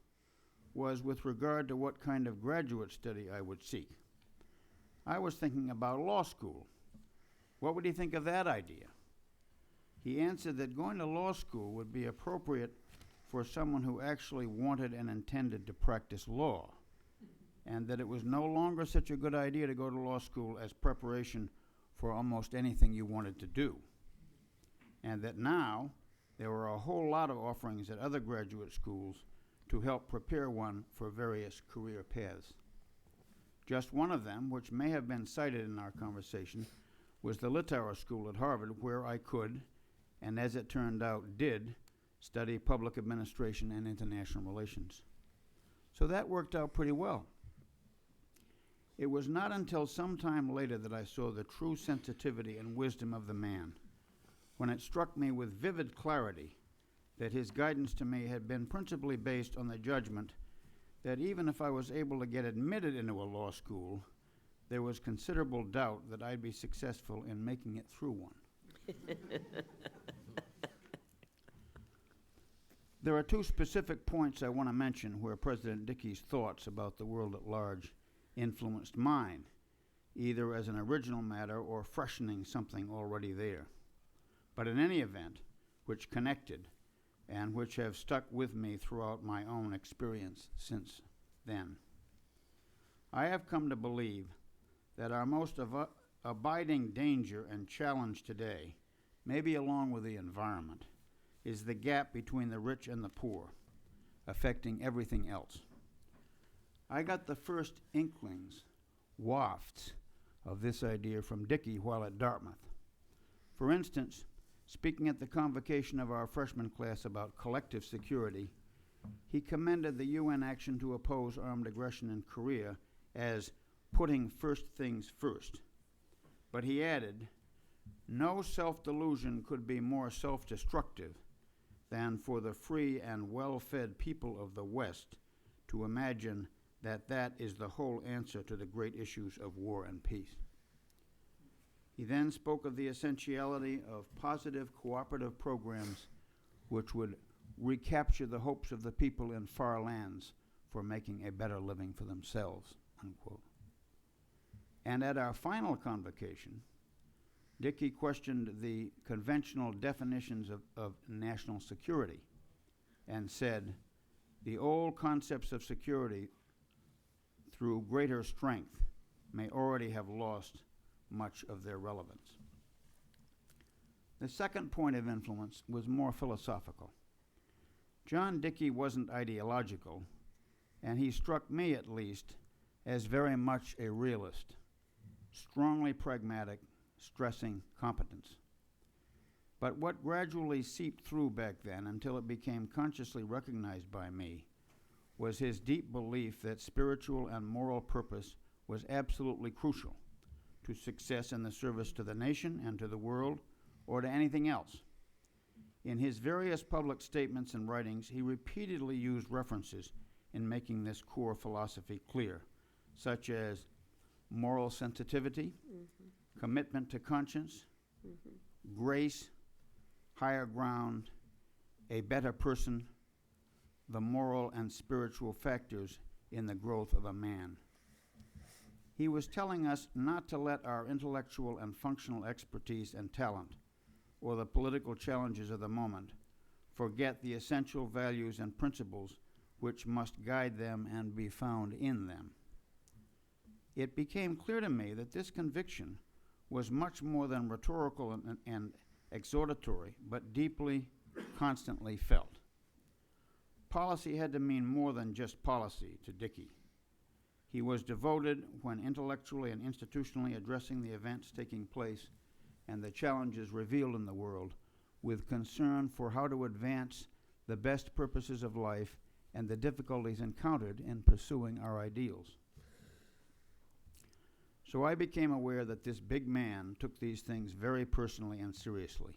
was with regard to what kind of graduate study I would seek. I was thinking about law school. What would he think of that idea? He answered that going to law school would be appropriate for someone who actually wanted and intended to practice law, and that it was no longer such a good idea to go to law school as preparation for almost anything you wanted to do, and that now there were a whole lot of offerings at other graduate schools to help prepare one for various career paths. Just one of them, which may have been cited in our conversation, was the Litauer School at Harvard, where I could, and as it turned out did, study public administration and international relations. So that worked out pretty well. It was not until some time later that I saw the true sensitivity and wisdom of the man, when it struck me with vivid clarity that his guidance to me had been principally based on the judgment that even if I was able to get admitted into a law school, there was considerable doubt that I'd be successful in making it through one. There are two specific points I want to mention where President Dickey's thoughts about the world at large influenced mine, either as an original matter or freshening something already there. But in any event, which connected and which have stuck with me throughout my own experience since then. I have come to believe that our most abiding danger and challenge today, maybe along with the environment, is the gap between the rich and the poor, affecting everything else. I got the first inklings, wafts, of this idea from Dickey while at Dartmouth. For instance, speaking at the convocation of our freshman class about collective security, he commended the UN action to oppose armed aggression in Korea as putting first things first. But he added, no self-delusion could be more self-destructive than for the free and well-fed people of the West to imagine that that is the whole answer to the great issues of war and peace. He then spoke of the essentiality of positive cooperative programs which would recapture the hopes of the people in far lands for making a better living for themselves, unquote. And at our final convocation, Dickey questioned the conventional definitions of national security and said, the old concepts of security through greater strength may already have lost much of their relevance. The second point of influence was more philosophical. John Dickey wasn't ideological, and he struck me at least as very much a realist, strongly pragmatic, stressing competence. But what gradually seeped through back then until it became consciously recognized by me was his deep belief that spiritual and moral purpose was absolutely crucial to success in the service to the nation and to the world or to anything else. In his various public statements and writings, he repeatedly used references in making this core philosophy clear, such as moral sensitivity, commitment to conscience, grace, higher ground, a better person, the moral and spiritual factors in the growth of a man. He was telling us not to let our intellectual and functional expertise and talent, or the political challenges of the moment, forget the essential values and principles which must guide them and be found in them. It became clear to me that this conviction was much more than rhetorical and exhortatory, but deeply, constantly felt. Policy had to mean more than just policy to Dickey. He was devoted, when intellectually and institutionally addressing the events taking place and the challenges revealed in the world, with concern for how to advance the best purposes of life and the difficulties encountered in pursuing our ideals. So I became aware that this big man took these things very personally and seriously.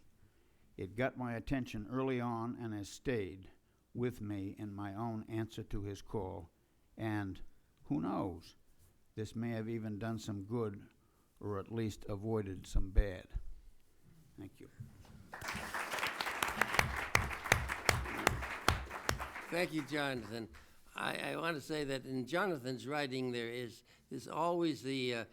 It got my attention early on and has stayed with me in my own answer to his call, and who knows, this may have even done some good or at least avoided some bad. Thank you. Thank you, Jonathan. I want to say that in Jonathan's writing there's always the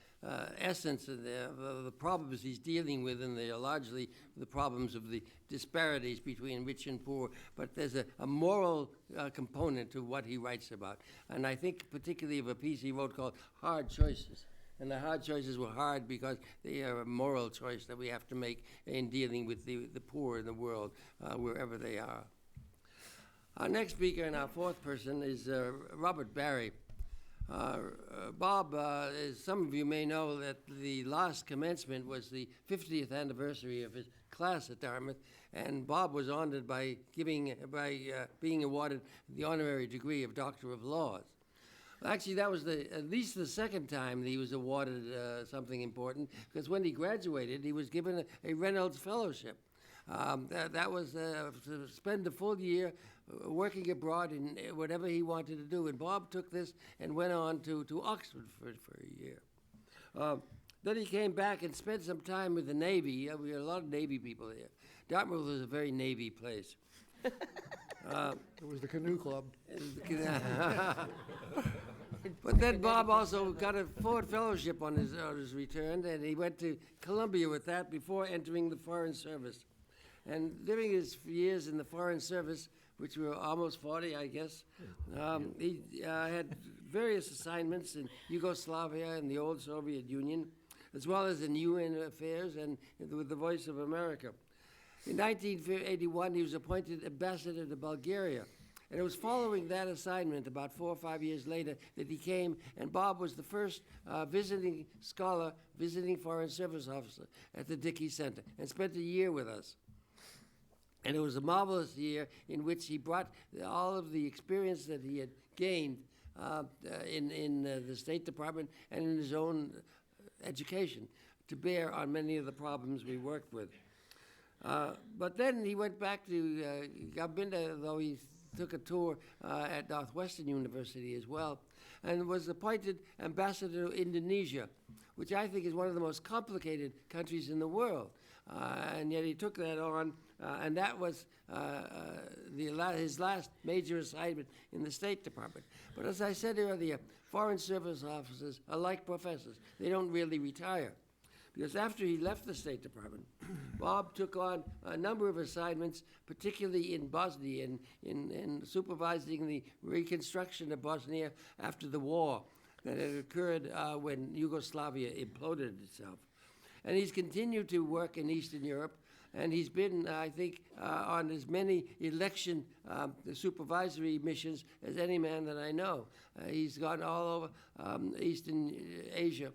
essence of the problems he's dealing with, and they are largely the problems of the disparities between rich and poor, but there's a moral component to what he writes about. And I think particularly of a piece he wrote called Hard Choices. And the hard choices were hard because they are a moral choice that we have to make in dealing with the poor in the world, wherever they are. Our next speaker and our fourth person is Robert Barry. Bob, as some of you may know, that the last commencement was the 50th anniversary of his class at Dartmouth, and Bob was honored by being awarded the honorary degree of Doctor of Laws. Actually, that was at least the second time that he was awarded something important, because when he graduated, he was given a Reynolds Fellowship. That was to spend a full year working abroad in whatever he wanted to do. And Bob took this and went on to Oxford for a year. Then he came back and spent some time with the Navy. We had a lot of Navy people here. Dartmouth was a very Navy place. It was the canoe club. But then Bob also got a Ford Fellowship on his return, and he went to Columbia with that before entering the Foreign Service. And during his years in the Foreign Service, which were almost 40, I guess, he had various assignments in Yugoslavia and the old Soviet Union, as well as in UN affairs and with the Voice of America. In 1981, he was appointed ambassador to Bulgaria. And it was following that assignment, about 4 or 5 years later, that he came, and Bob was the first visiting scholar, visiting Foreign Service officer at the Dickey Center, and spent a year with us. And it was a marvelous year in which he brought all of the experience that he had gained in the State Department and in his own education to bear on many of the problems we worked with. But then he went back to Gambinda, though he took a tour at Northwestern University as well, and was appointed ambassador to Indonesia, which I think is one of the most complicated countries in the world. And yet he took that on, and that was his last major assignment in the State Department. But as I said earlier, Foreign Service officers are like professors. They don't really retire. Because after he left the State Department, Bob took on a number of assignments, particularly in Bosnia, in supervising the reconstruction of Bosnia after the war that had occurred when Yugoslavia imploded itself. And he's continued to work in Eastern Europe, and he's been, I think, on as many election supervisory missions as any man that I know. He's gone all over Eastern Asia,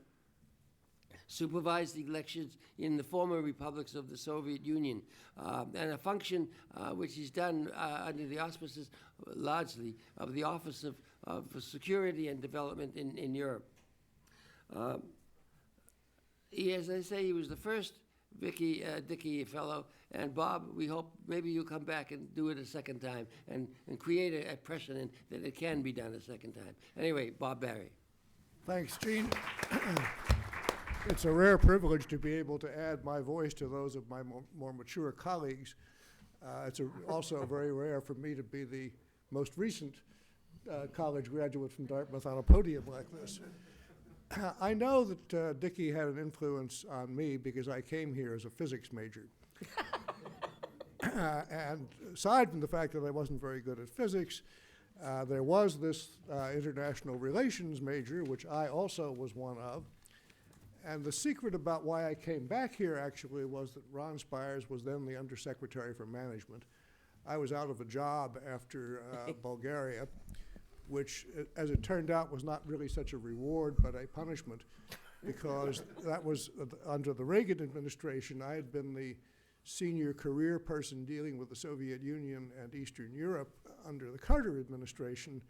supervised the elections in the former republics of the Soviet Union, and a function which he's done under the auspices, largely, of the Office of Security and Development in Europe. As I say, he was the first Dickey Fellow, and Bob, we hope maybe you'll come back and do it a second time and create a precedent that it can be done a second time. Anyway, Bob Barry. Thanks, Gene. It's a rare privilege to be able to add my voice to those of my more mature colleagues. It's also very rare for me to be the most recent college graduate from Dartmouth on a podium like this. I know that Dickey had an influence on me because I came here as a physics major. And aside from the fact that I wasn't very good at physics, there was this international relations major, which I also was one of. And the secret about why I came back here actually was that Ron Spiers was then the Undersecretary for Management. I was out of a job after Bulgaria, which, as it turned out, was not really such a reward but a punishment, because that was under the Reagan administration. I had been the senior career person dealing with the Soviet Union and Eastern Europe under the Carter administration.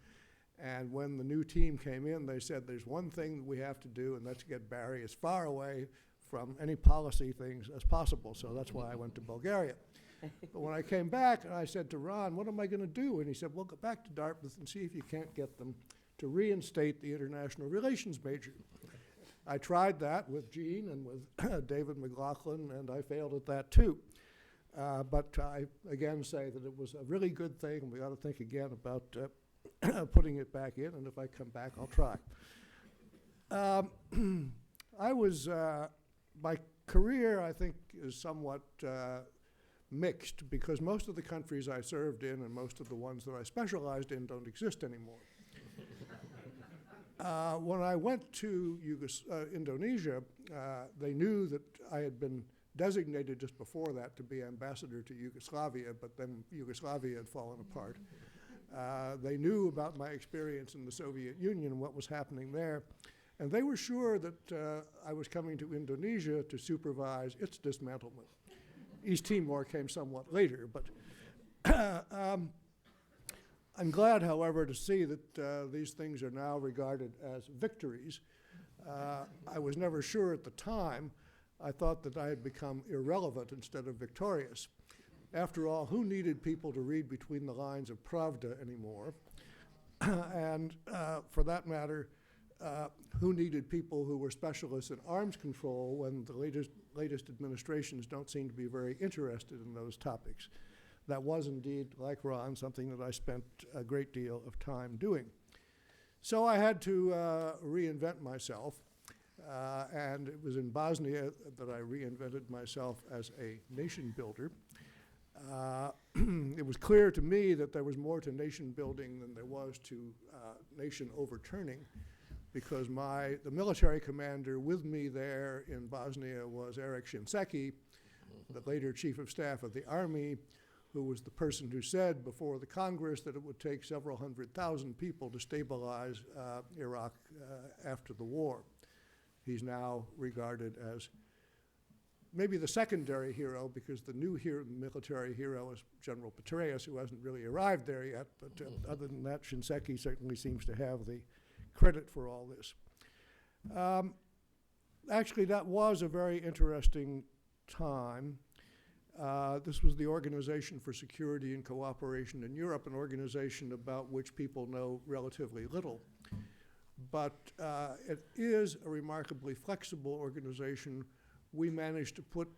And when the new team came in, they said, there's one thing that we have to do, and that's get Barry as far away from any policy things as possible. So that's why I went to Bulgaria. But when I came back, I said to Ron, what am I going to do? And he said, well, go back to Dartmouth and see if you can't get them to reinstate the international relations major. I tried that with Gene and with David McLaughlin, and I failed at that too. But I again say that it was a really good thing, and we ought to think again about putting it back in, and if I come back, I'll try. My career, I think, is somewhat mixed, because most of the countries I served in and most of the ones that I specialized in don't exist anymore. When I went to Indonesia, they knew that I had been designated just before that to be ambassador to Yugoslavia, but then Yugoslavia had fallen apart. They knew about my experience in the Soviet Union and what was happening there, and they were sure that I was coming to Indonesia to supervise its dismantlement. East Timor came somewhat later, but I'm glad, however, to see that these things are now regarded as victories. I was never sure at the time. I thought that I had become irrelevant instead of victorious. After all, who needed people to read between the lines of Pravda anymore? And for that matter, who needed people who were specialists in arms control when the latest administrations don't seem to be very interested in those topics? That was indeed, like Ron, something that I spent a great deal of time doing. So I had to reinvent myself, and it was in Bosnia that I reinvented myself as a nation builder. It was clear to me that there was more to nation building than there was to nation overturning, because the military commander with me there in Bosnia was Eric Shinseki, the later chief of staff of the army, who was the person who said before the Congress that it would take several 100,000 people to stabilize Iraq after the war. He's now regarded as maybe the secondary hero, because the new military hero is General Petraeus, who hasn't really arrived there yet. But other than that, Shinseki certainly seems to have the credit for all this. Actually, that was a very interesting time. This was the Organization for Security and Cooperation in Europe, an organization about which people know relatively little. But it is a remarkably flexible organization. We managed to put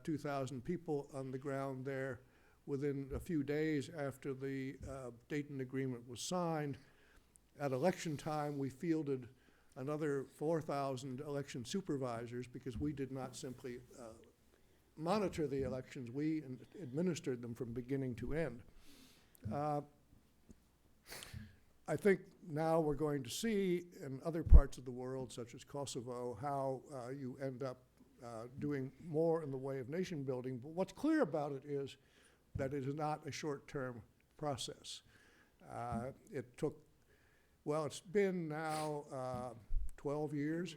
2,000 people on the ground there within a few days after the Dayton Agreement was signed. At election time, we fielded another 4,000 election supervisors, because we did not simply monitor the elections, we administered them from beginning to end. I think now we're going to see in other parts of the world, such as Kosovo, how you end up doing more in the way of nation building. But what's clear about it is that it is not a short-term process. It's been now 12 years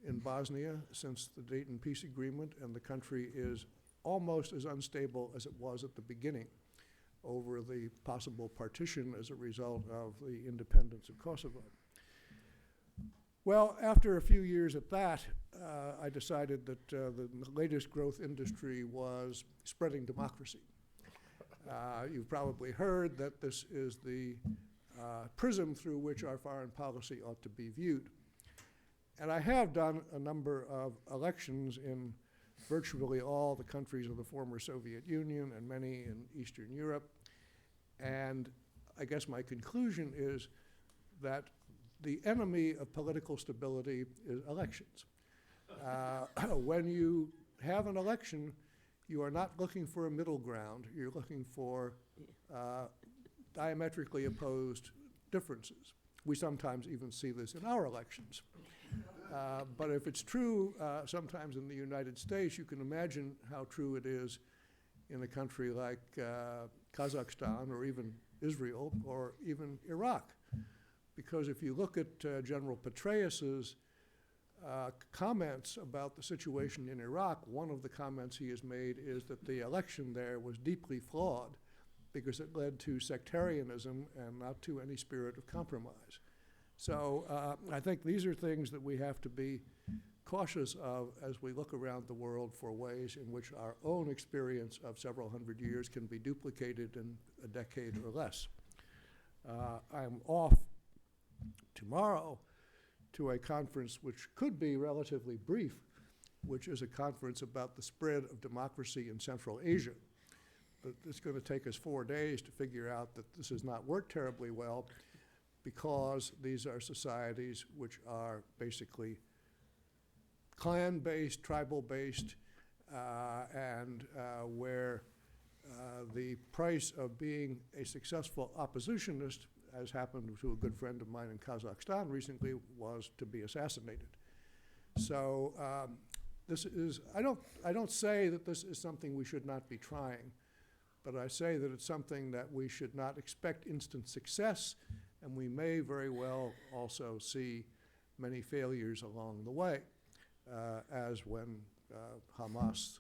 in Bosnia since the Dayton Peace Agreement, and the country is almost as unstable as it was at the beginning over the possible partition as a result of the independence of Kosovo. Well, after a few years at that, I decided that the latest growth industry was spreading democracy. You've probably heard that this is the prism through which our foreign policy ought to be viewed. And I have done a number of elections in virtually all the countries of the former Soviet Union and many in Eastern Europe. And I guess my conclusion is that the enemy of political stability is elections. When you have an election, you are not looking for a middle ground. You're looking for diametrically opposed differences. We sometimes even see this in our elections. But if it's true sometimes in the United States, you can imagine how true it is in a country like Kazakhstan or even Israel or even Iraq. Because if you look at General Petraeus's comments about the situation in Iraq, one of the comments he has made is that the election there was deeply flawed because it led to sectarianism and not to any spirit of compromise. So I think these are things that we have to be cautious of as we look around the world for ways in which our own experience of several hundred years can be duplicated in a decade or less. I'm off tomorrow to a conference which could be relatively brief, which is a conference about the spread of democracy in Central Asia. But it's going to take us 4 days to figure out that this has not worked terribly well, because these are societies which are basically clan-based, tribal-based, and where the price of being a successful oppositionist, as happened to a good friend of mine in Kazakhstan recently, was to be assassinated. So I don't say that this is something we should not be trying, but I say that it's something that we should not expect instant success, and we may very well also see many failures along the way, as when Hamas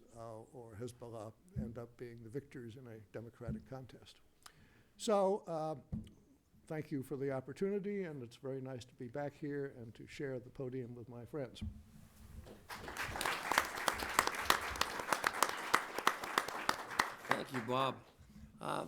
or Hezbollah end up being the victors in a democratic contest. So thank you for the opportunity, and it's very nice to be back here and to share the podium with my friends. Thank you, Bob.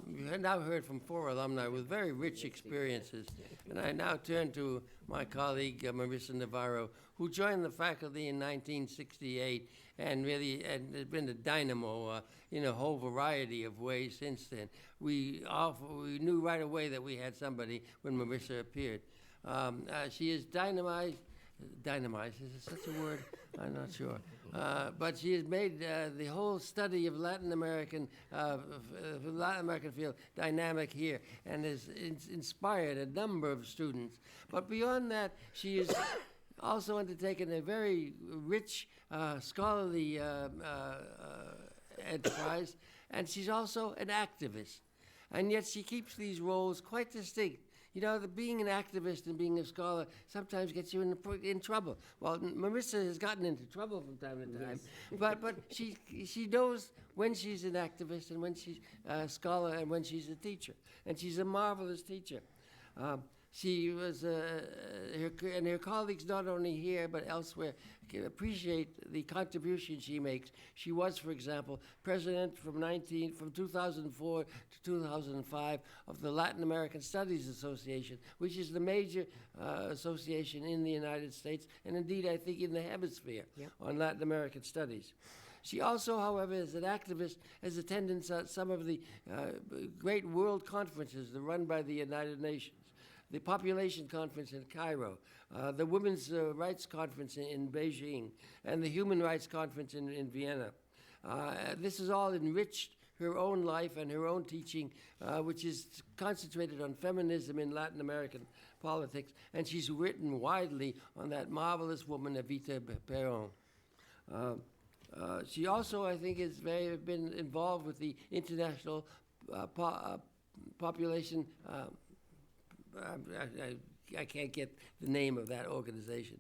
You have now heard from 4 alumni with very rich experiences, and I now turn to my colleague, Marysa Navarro, who joined the faculty in 1968 and has been a dynamo in a whole variety of ways since then. We knew right away that we had somebody when Marysa appeared. She is dynamized, is it such a word? I'm not sure. But she has made the whole study of Latin American field dynamic here, and has inspired a number of students. But beyond that, she has also undertaken a very rich scholarly enterprise, and she's also an activist. And yet she keeps these roles quite distinct. You know, being an activist and being a scholar sometimes gets you in trouble. Well, Marysa has gotten into trouble from time to time, but she knows when she's an activist and when she's a scholar and when she's a teacher. And she's a marvelous teacher. She was, her colleagues not only here but elsewhere can appreciate the contribution she makes. She was, for example, president from 2004 to 2005 of the Latin American Studies Association, which is the major association in the United States, and indeed I think in the hemisphere on Latin American studies. She also, however, as an activist, has attended some of the great world conferences that are run by the United Nations. The Population Conference in Cairo, the Women's Rights Conference in Beijing, and the Human Rights Conference in Vienna. This has all enriched her own life and her own teaching, which is concentrated on feminism in Latin American politics, and she's written widely on that marvelous woman, Evita Peron. She also, I think, has been involved with the International Population I can't get the name of that organization,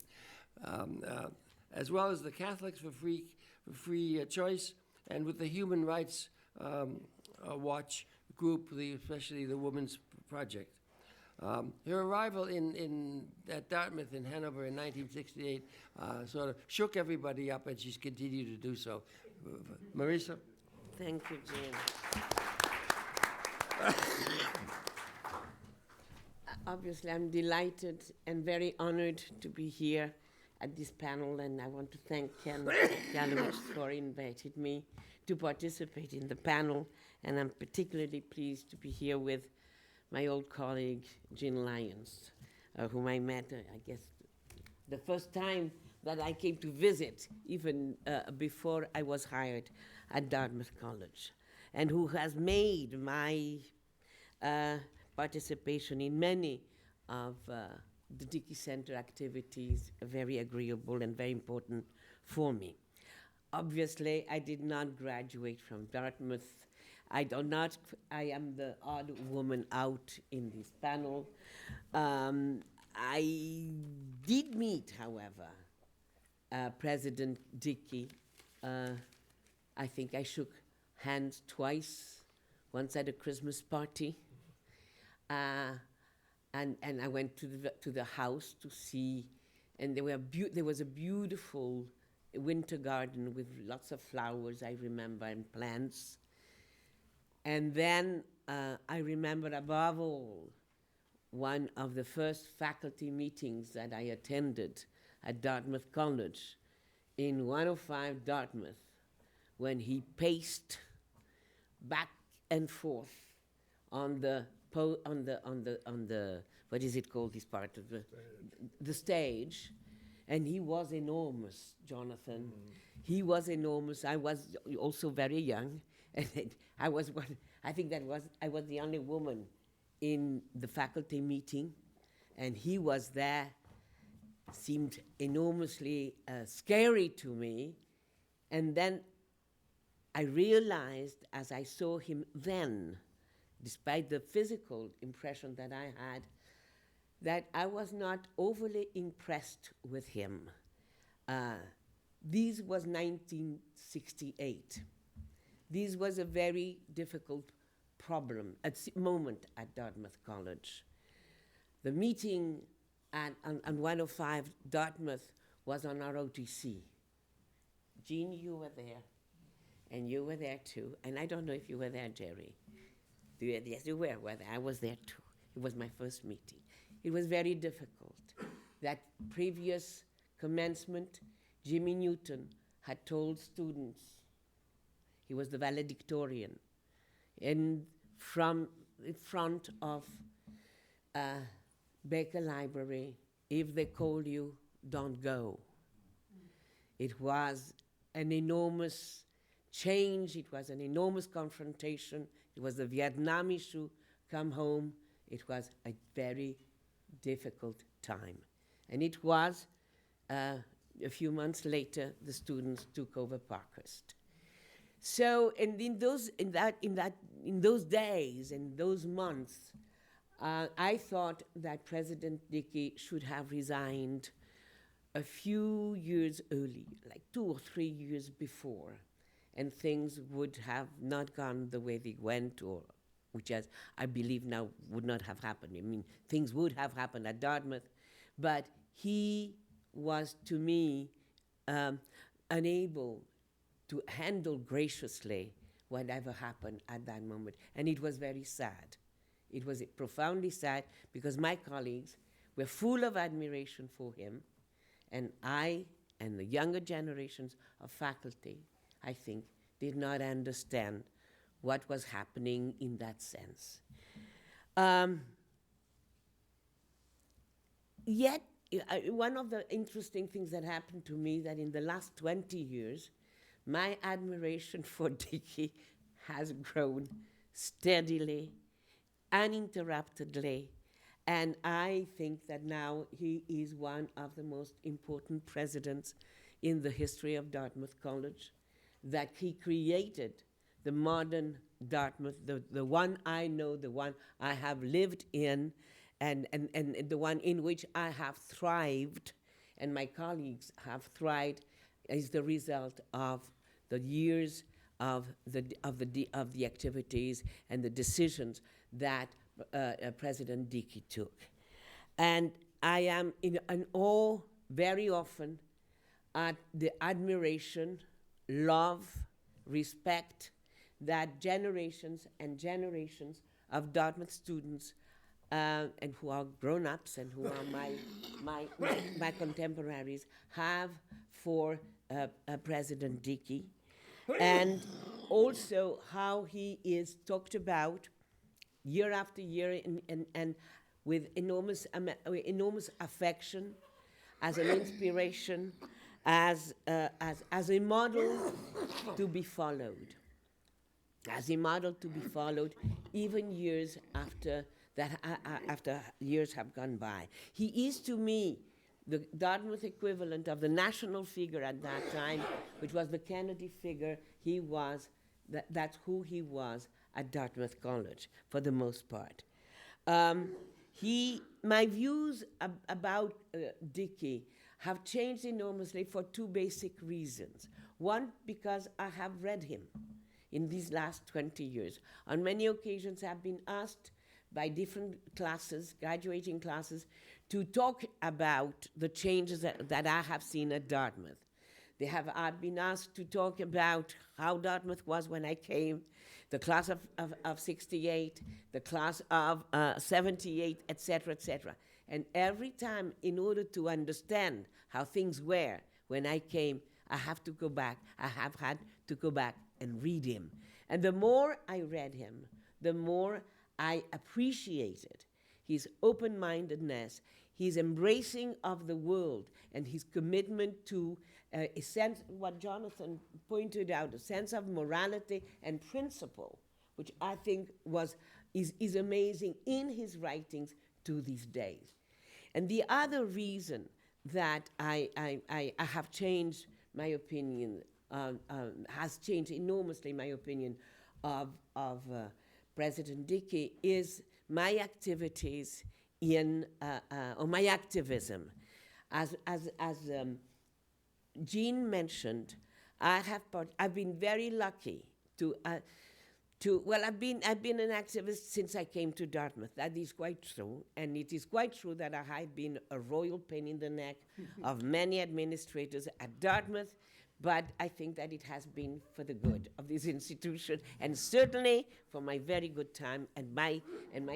as well as the Catholics for Free Choice, and with the Human Rights Watch group, especially the Women's Project. Her arrival at Dartmouth in Hanover in 1968 sort of shook everybody up, and she's continued to do so. Marysa? Thank you, Jane. Obviously, I'm delighted and very honored to be here at this panel, and I want to thank Ken Yalowitz for inviting me to participate in the panel, and I'm particularly pleased to be here with my old colleague, Jean Lyons, whom I met, I guess, the first time that I came to visit, even before I was hired at Dartmouth College, and who has made my participation in many of the Dickey Center activities very agreeable and very important for me. Obviously, I did not graduate from Dartmouth. I am the odd woman out in this panel. I did meet, however, President Dickey. I think I shook hands twice, once at a Christmas party, and I went to the house to see, and there was a beautiful winter garden with lots of flowers, I remember, and plants. And then I remember, above all, one of the first faculty meetings that I attended at Dartmouth College in 105 Dartmouth, when he paced back and forth on the what is it called, this part of the stage, and he was enormous, Jonathan. He was enormous. I was also very young, and I was the only woman in the faculty meeting, and he was there. Seemed enormously scary to me, and then I realized, as I saw him then, despite the physical impression that I had, that I was not overly impressed with him. This was 1968. This was a very difficult moment at Dartmouth College. The meeting on 105 Dartmouth was on ROTC. Jean, you were there. and you were there too. And I don't know if you were there, Jerry. Yes, you were there. I was there too. It was my first meeting. It was very difficult. That previous commencement, Jimmy Newton had told students, he was the valedictorian, in front of Baker Library, if they call you, don't go. It was an enormous change. It was an enormous confrontation. It was the Vietnam issue come home. It was a very difficult time. And it was, a few months later, the students took over Parkhurst. So, and in those days, in those months, I thought that President Dickey should have resigned a few years early, like 2 or 3 years before, and things would have not gone the way they went, or which as I believe now would not have happened. I mean, things would have happened at Dartmouth, but he was, to me, unable to handle graciously whatever happened at that moment. And it was very sad. It was profoundly sad because my colleagues were full of admiration for him, and I and the younger generations of faculty, I think, did not understand what was happening in that sense. Yet, one of the interesting things that happened to me that in the last 20 years, my admiration for Dickey has grown steadily, uninterruptedly, and I think that now he is one of the most important presidents in the history of Dartmouth College, that he created the modern Dartmouth, the one I know, the one I have lived in, and the one in which I have thrived, and my colleagues have thrived, is the result of the years of the activities and the decisions that President Dickey took. And I am in awe very often at the admiration, love, respect that generations and generations of Dartmouth students and who are grown-ups and who are my contemporaries have for President Dickey, and also how he is talked about year after year and with enormous affection, as an inspiration, as a model to be followed, even years after that, after years have gone by. He is, to me, the Dartmouth equivalent of the national figure at that time, which was the Kennedy figure. He was, that's who he was at Dartmouth College, for the most part. My views about Dickey have changed enormously for two basic reasons. One, because I have read him in these last 20 years. On many occasions, I've been asked by different classes, graduating classes, to talk about the changes that I have seen at Dartmouth. I've been asked to talk about how Dartmouth was when I came, the class of 68, the class of 78, et cetera, et cetera. And every time, in order to understand how things were when I came, I have to go back. I have had to go back and read him. And the more I read him, the more I appreciated his open-mindedness, his embracing of the world, and his commitment to a sense, what Jonathan pointed out, a sense of morality and principle, which I think is amazing in his writings to these days. And the other reason that I have changed my opinion, has changed enormously my opinion of President Dickey, is my activities or my activism. As Jean mentioned, I've been very lucky I've been an activist since I came to Dartmouth. That is quite true. And it is quite true that I have been a royal pain in the neck of many administrators at Dartmouth, but I think that it has been for the good of this institution, and certainly for my very good time and my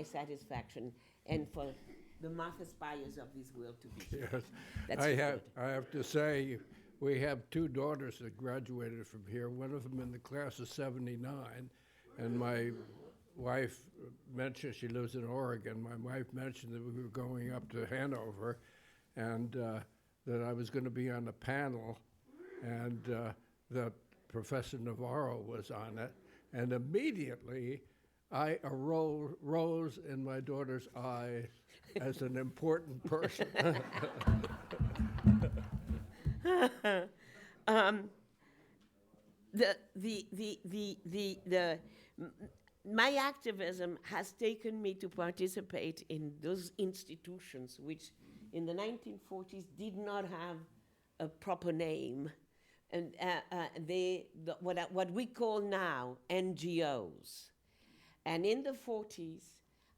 satisfaction, and for the Martha Spiers of this world to be here. Yes. That's I good. have to say, we have two daughters that graduated from here, one of them in the class of '79, and my wife mentioned, she lives in Oregon, my wife mentioned that we were going up to Hanover, and that I was going to be on a panel, and that Professor Navarro was on it, and immediately I rose in my daughter's eyes as an important person. My activism has taken me to participate in those institutions which in the 1940s did not have a proper name, and what we call now NGOs. And in the 40s,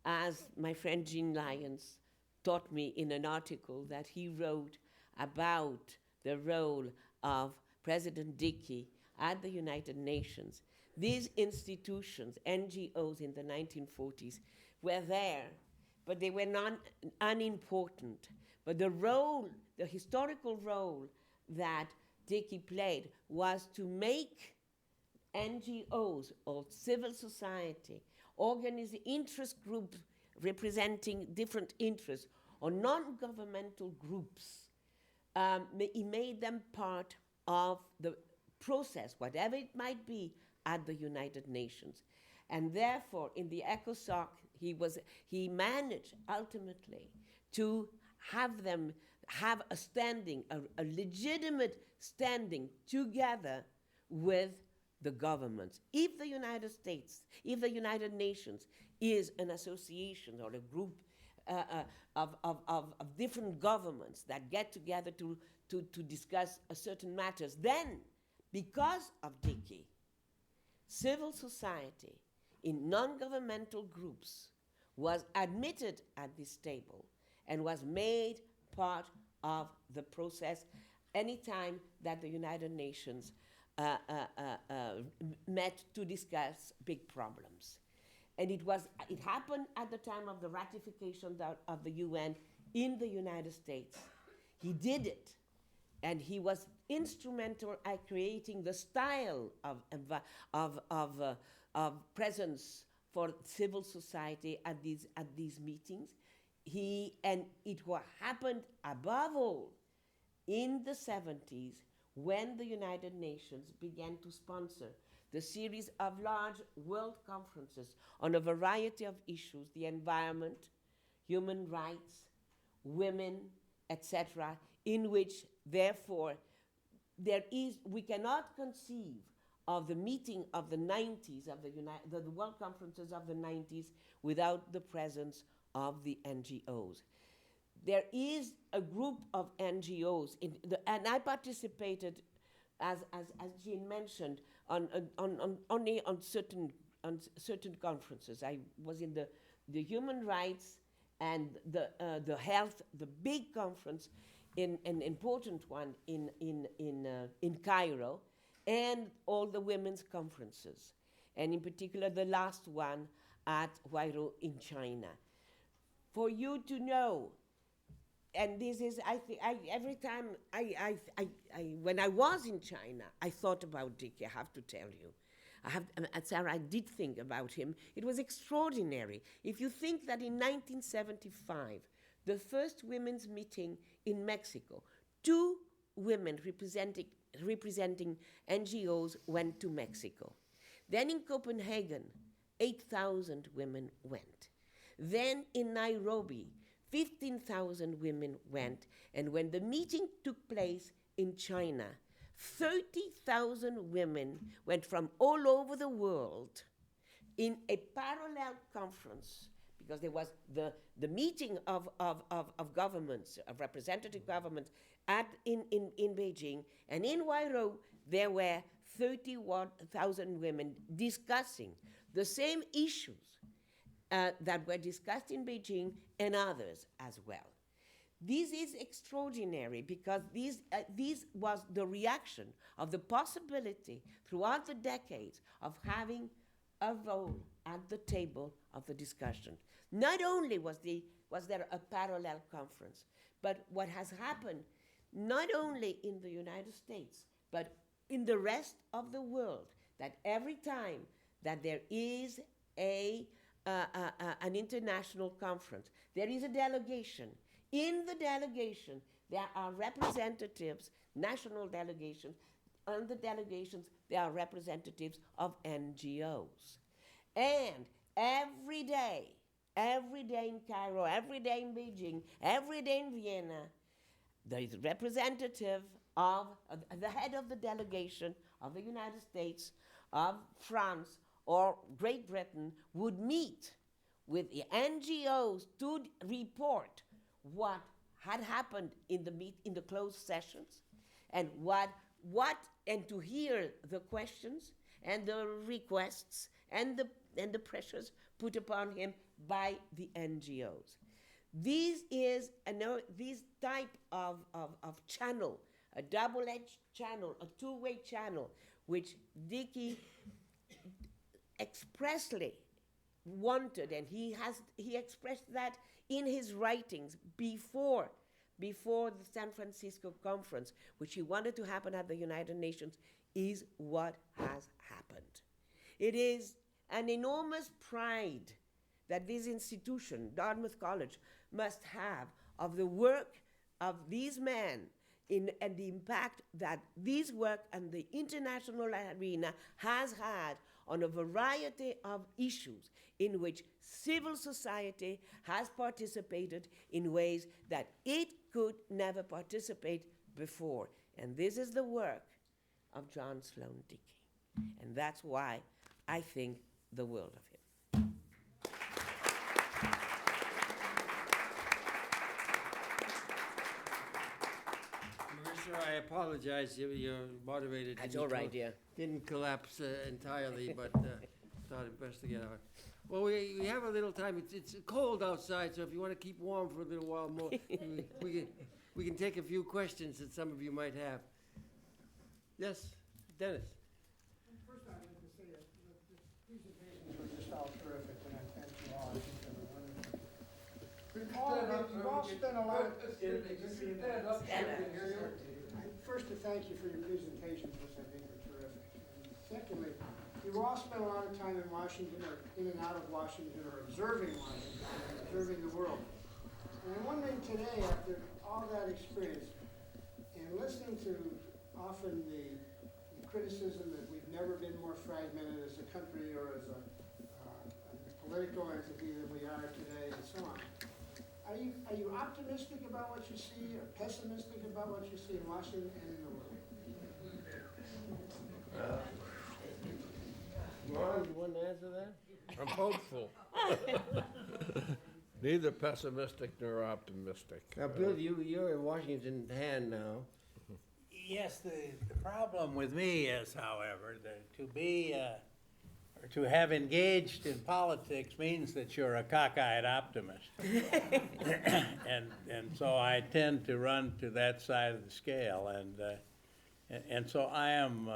as my friend Jean Lyons taught me in an article that he wrote about the role of President Dickey at the United Nations, these institutions, NGOs in the 1940s, were there, but they were not unimportant. But the role, the historical role that Dickey played was to make NGOs or civil society, interest groups representing different interests, or non-governmental groups. He made them part of the process, whatever it might be, at the United Nations. And therefore, in the ECOSOC, he managed ultimately to have them have a standing, a legitimate standing together with the governments. If the United States, if the United Nations is an association or a group of different governments that get together to discuss certain matters, then, because of Dickey, civil society in non-governmental groups was admitted at this table and was made part of the process anytime that the United Nations met to discuss big problems. And it happened at the time of the ratification of the UN in the United States. He did it, and he was instrumental at creating the style of presence for civil society at these meetings. And it happened above all in the 70s, when the United Nations began to sponsor the series of large world conferences on a variety of issues, the environment, human rights, women, etc., in which, therefore, we cannot conceive of the meeting of the 90s, of the world conferences of the 90s, without the presence of the NGOs. There is a group of NGOs, and I participated, as Jean mentioned, only on certain conferences. I was in the human rights and the health, the big conference, an important one in Cairo, and all the women's conferences, and in particular the last one at Huairou in China. For you to know, and this is, I think, every time when I was in China, I thought about Dickey, I have to tell you. Sarah, I did think about him. It was extraordinary. If you think that in 1975, the first women's meeting in Mexico, 2 women representing NGOs went to Mexico. Then in Copenhagen, 8,000 women went. Then in Nairobi, 15,000 women went. And when the meeting took place in China, 30,000 women went from all over the world in a parallel conference, because there was the meeting of governments, of representative governments in Beijing, and in Huairou there were 31,000 women discussing the same issues that were discussed in Beijing and others as well. This is extraordinary because this was the reaction of the possibility throughout the decades of having a role at the table of the discussion. Not only was there a parallel conference, but what has happened not only in the United States, but in the rest of the world, that every time that there is an international conference, there is a delegation. In the delegation, there are representatives, national delegations. On the delegations, there are representatives of NGOs. And every day in Cairo, every day in Beijing, every day in Vienna, there is a representative of the head of the delegation of the United States, of France, or Great Britain would meet with the NGOs to report what had happened in the closed sessions, and and to hear the questions and the requests and the pressures put upon him by the NGOs. This type of channel, a double-edged channel, a two-way channel, which Dickey expressly wanted, and he expressed that in his writings before the San Francisco conference, which he wanted to happen at the United Nations, is what has happened. It is an enormous pride that this institution, Dartmouth College, must have of the work of these men and the impact that this work and the international arena has had on a variety of issues in which civil society has participated in ways that it could never participate before. And this is the work of John Sloan Dickey. And that's why I think the world of him. Marysa, I apologize, your moderator That's all right, dear. didn't collapse entirely, but thought it best to get on. Well, we have a little time. It's cold outside, so if you want to keep warm for a little while more, we can take a few questions that some of you might have. Yes, Dennis. First, I'd like to say that the presentations were just all terrific, and I thank you all. I think they were wonderful. You've all spent a lot of... First, to thank you for your presentations, which I think are terrific. And secondly, you've all spent a lot of time in Washington, or in and out of Washington, or observing Washington, observing the world. And I'm wondering today, after all that experience, and listening to often the criticism that we've never been more fragmented as a country or as a political entity than we are today, and so on. Are you optimistic about what you see, or pessimistic about what you see in Washington and in the world? Ron, you want to answer that? I'm hopeful. Neither pessimistic nor optimistic. Now, Bill, you're in Washington hand now. Yes, the problem with me is, however, that to be, or to have engaged in politics means that you're a cockeyed optimist. And so I tend to run to that side of the scale, and so I am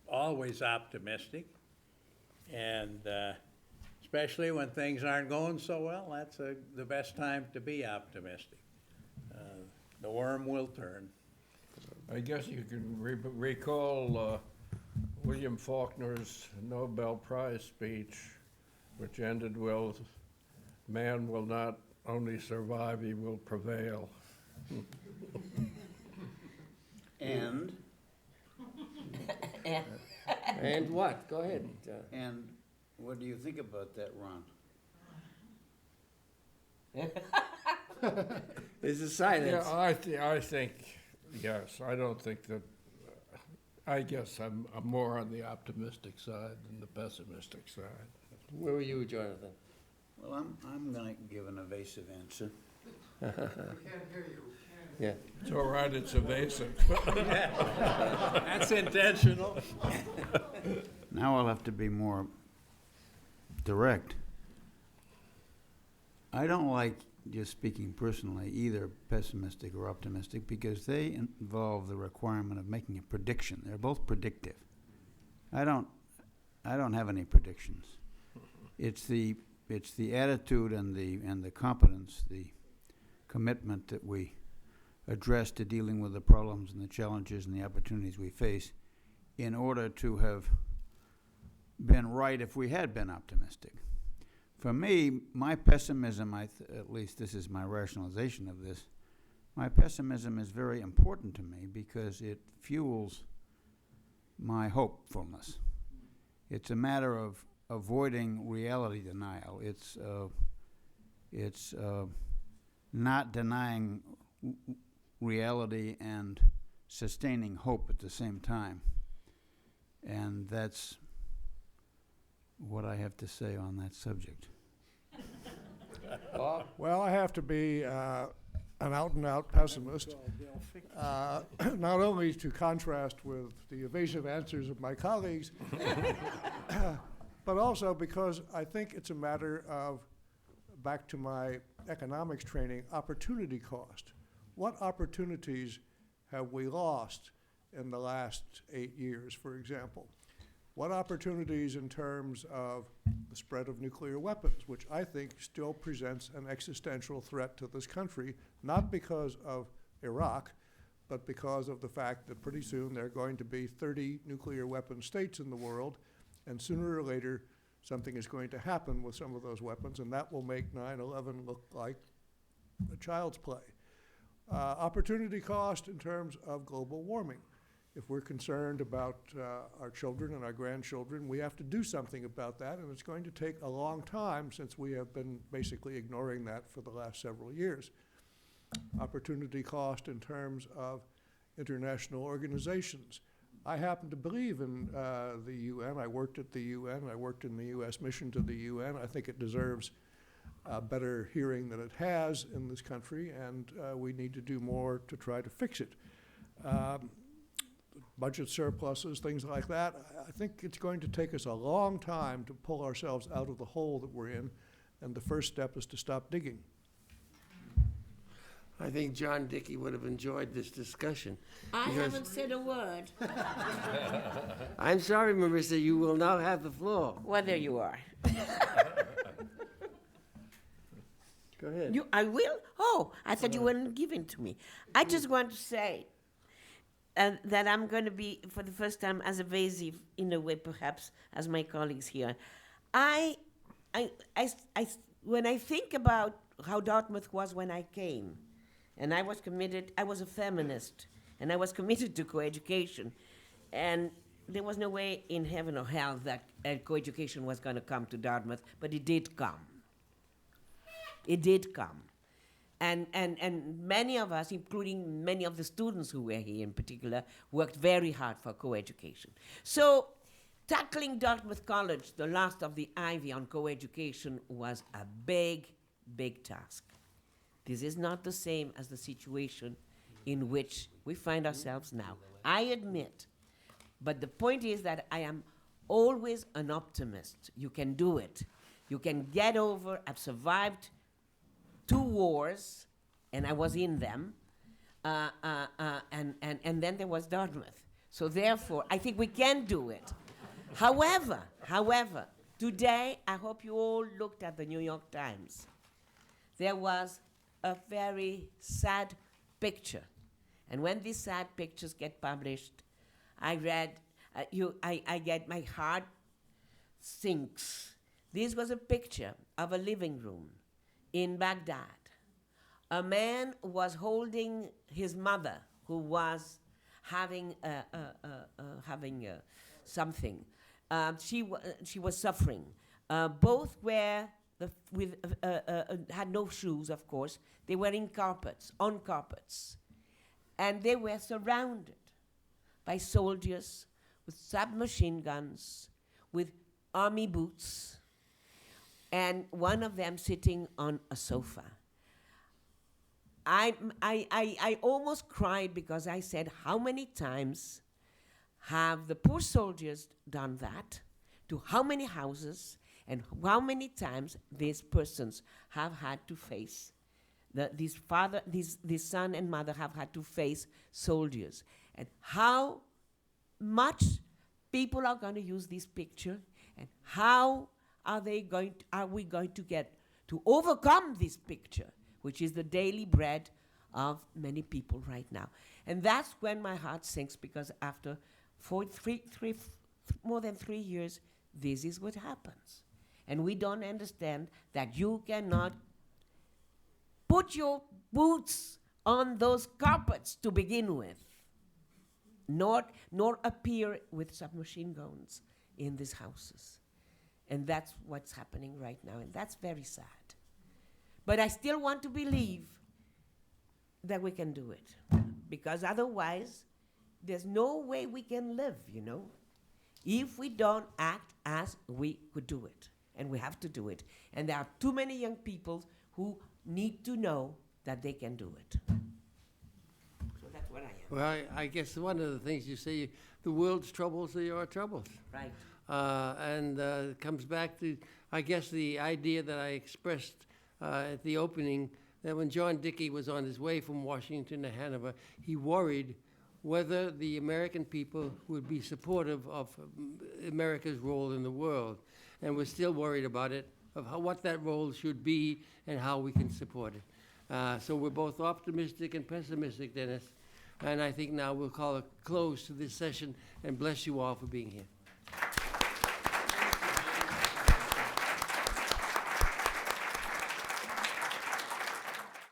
always optimistic, and especially when things aren't going so well, that's the best time to be optimistic. The worm will turn. I guess you can recall William Faulkner's Nobel Prize speech, which ended with, "Man will not only survive, he will prevail." And And what? Go ahead. and what do you think about that, Ron? There's a silence. Yeah, I think, yes, I don't think that, I guess I'm more on the optimistic side than the pessimistic side. Where were you, Jonathan? Well, I'm gonna give an evasive answer. Yeah. It's all right, it's evasive. That's intentional. Now I'll have to be more direct. I don't like just speaking personally, either pessimistic or optimistic because they involve the requirement of making a prediction. They're both predictive. I don't have any predictions. It's the attitude and the competence, the commitment that we address to dealing with the problems and the challenges and the opportunities we face in order to have been right if we had been optimistic. For me, my pessimism, at least this is my rationalization of this, my pessimism is very important to me because it fuels my hopefulness. It's a matter of avoiding reality denial. It's not denying reality and sustaining hope at the same time. And that's what I have to say on that subject. Well, I have to be an out-and-out pessimist, not only to contrast with the evasive answers of my colleagues, but also because I think it's a matter of, back to my economics training, opportunity cost. What opportunities have we lost in the last 8 years, for example? What opportunities in terms of the spread of nuclear weapons, which I think still presents an existential threat to this country, not because of Iraq, but because of the fact that pretty soon there are going to be 30 nuclear weapon states in the world, and sooner or later something is going to happen with some of those weapons, and that will make 9/11 look like a child's play. Opportunity cost in terms of global warming. If we're concerned about our children and our grandchildren, we have to do something about that, and it's going to take a long time since we have been basically ignoring that for the last several years. Opportunity cost in terms of international organizations. I happen to believe in the UN. I worked at the UN. I worked in the U.S. mission to the UN. I think it deserves a better hearing than it has in this country, and we need to do more to try to fix it. Budget surpluses, things like that. I think it's going to take us a long time to pull ourselves out of the hole that we're in, and the first step is to stop digging. I think John Dickey would have enjoyed this discussion. I because- haven't said a word. I'm sorry, Marysa, you will now have the floor. Well, there you are. Go ahead. I will? Oh, I thought you weren't giving to me. I just want to say that I'm going to be, for the first time, as evasive in a way, perhaps, as my colleagues here. When I think about how Dartmouth was when I came, and I was committed, I was a feminist, and I was committed to coeducation, and there was no way in heaven or hell that coeducation was going to come to Dartmouth, but it did come. It did come. And many of us, including many of the students who were here in particular, worked very hard for coeducation. So tackling Dartmouth College, the last of the Ivy on coeducation, was a big, big task. This is not the same as the situation in which we find ourselves now. I admit. But the point is that I am always an optimist. You can do it. You can get over. I've survived 2 wars, and I was in them, and then there was Dartmouth. So therefore, I think we can do it. However, today, I hope you all looked at the New York Times. There was a very sad picture. And when these sad pictures get published, I read, I get, my heart sinks. This was a picture of a living room in Baghdad. A man was holding his mother, who was having something. She was suffering. Both were had no shoes, of course. They were on carpets, and they were surrounded by soldiers with submachine guns, with army boots, and one of them sitting on a sofa. I almost cried because I said, how many times have the poor soldiers done that? To how many houses? And how many times these persons have had to face This son and mother have had to face soldiers, and how much people are going to use this picture, and how are we going to get to overcome this picture, which is the daily bread of many people right now. And that's when my heart sinks, because after more than 3 years, this is what happens. And we don't understand that you cannot put your boots on those carpets to begin with, nor appear with submachine guns in these houses. And that's what's happening right now, and that's very sad. But I still want to believe that we can do it, because otherwise there's no way we can live, you know, if we don't act as we could do it. And we have to do it. And there are too many young people who need to know that they can do it. So that's what I am. Well, I guess one of the things you say, the world's troubles are your troubles. Right. It comes back to, I guess, the idea that I expressed at the opening, that when John Dickey was on his way from Washington to Hanover, he worried whether the American people would be supportive of America's role in the world. And we're still worried about it, of what that role should be and how we can support it. So we're both optimistic and pessimistic, Dennis. And I think now we'll call a close to this session, and bless you all for being here.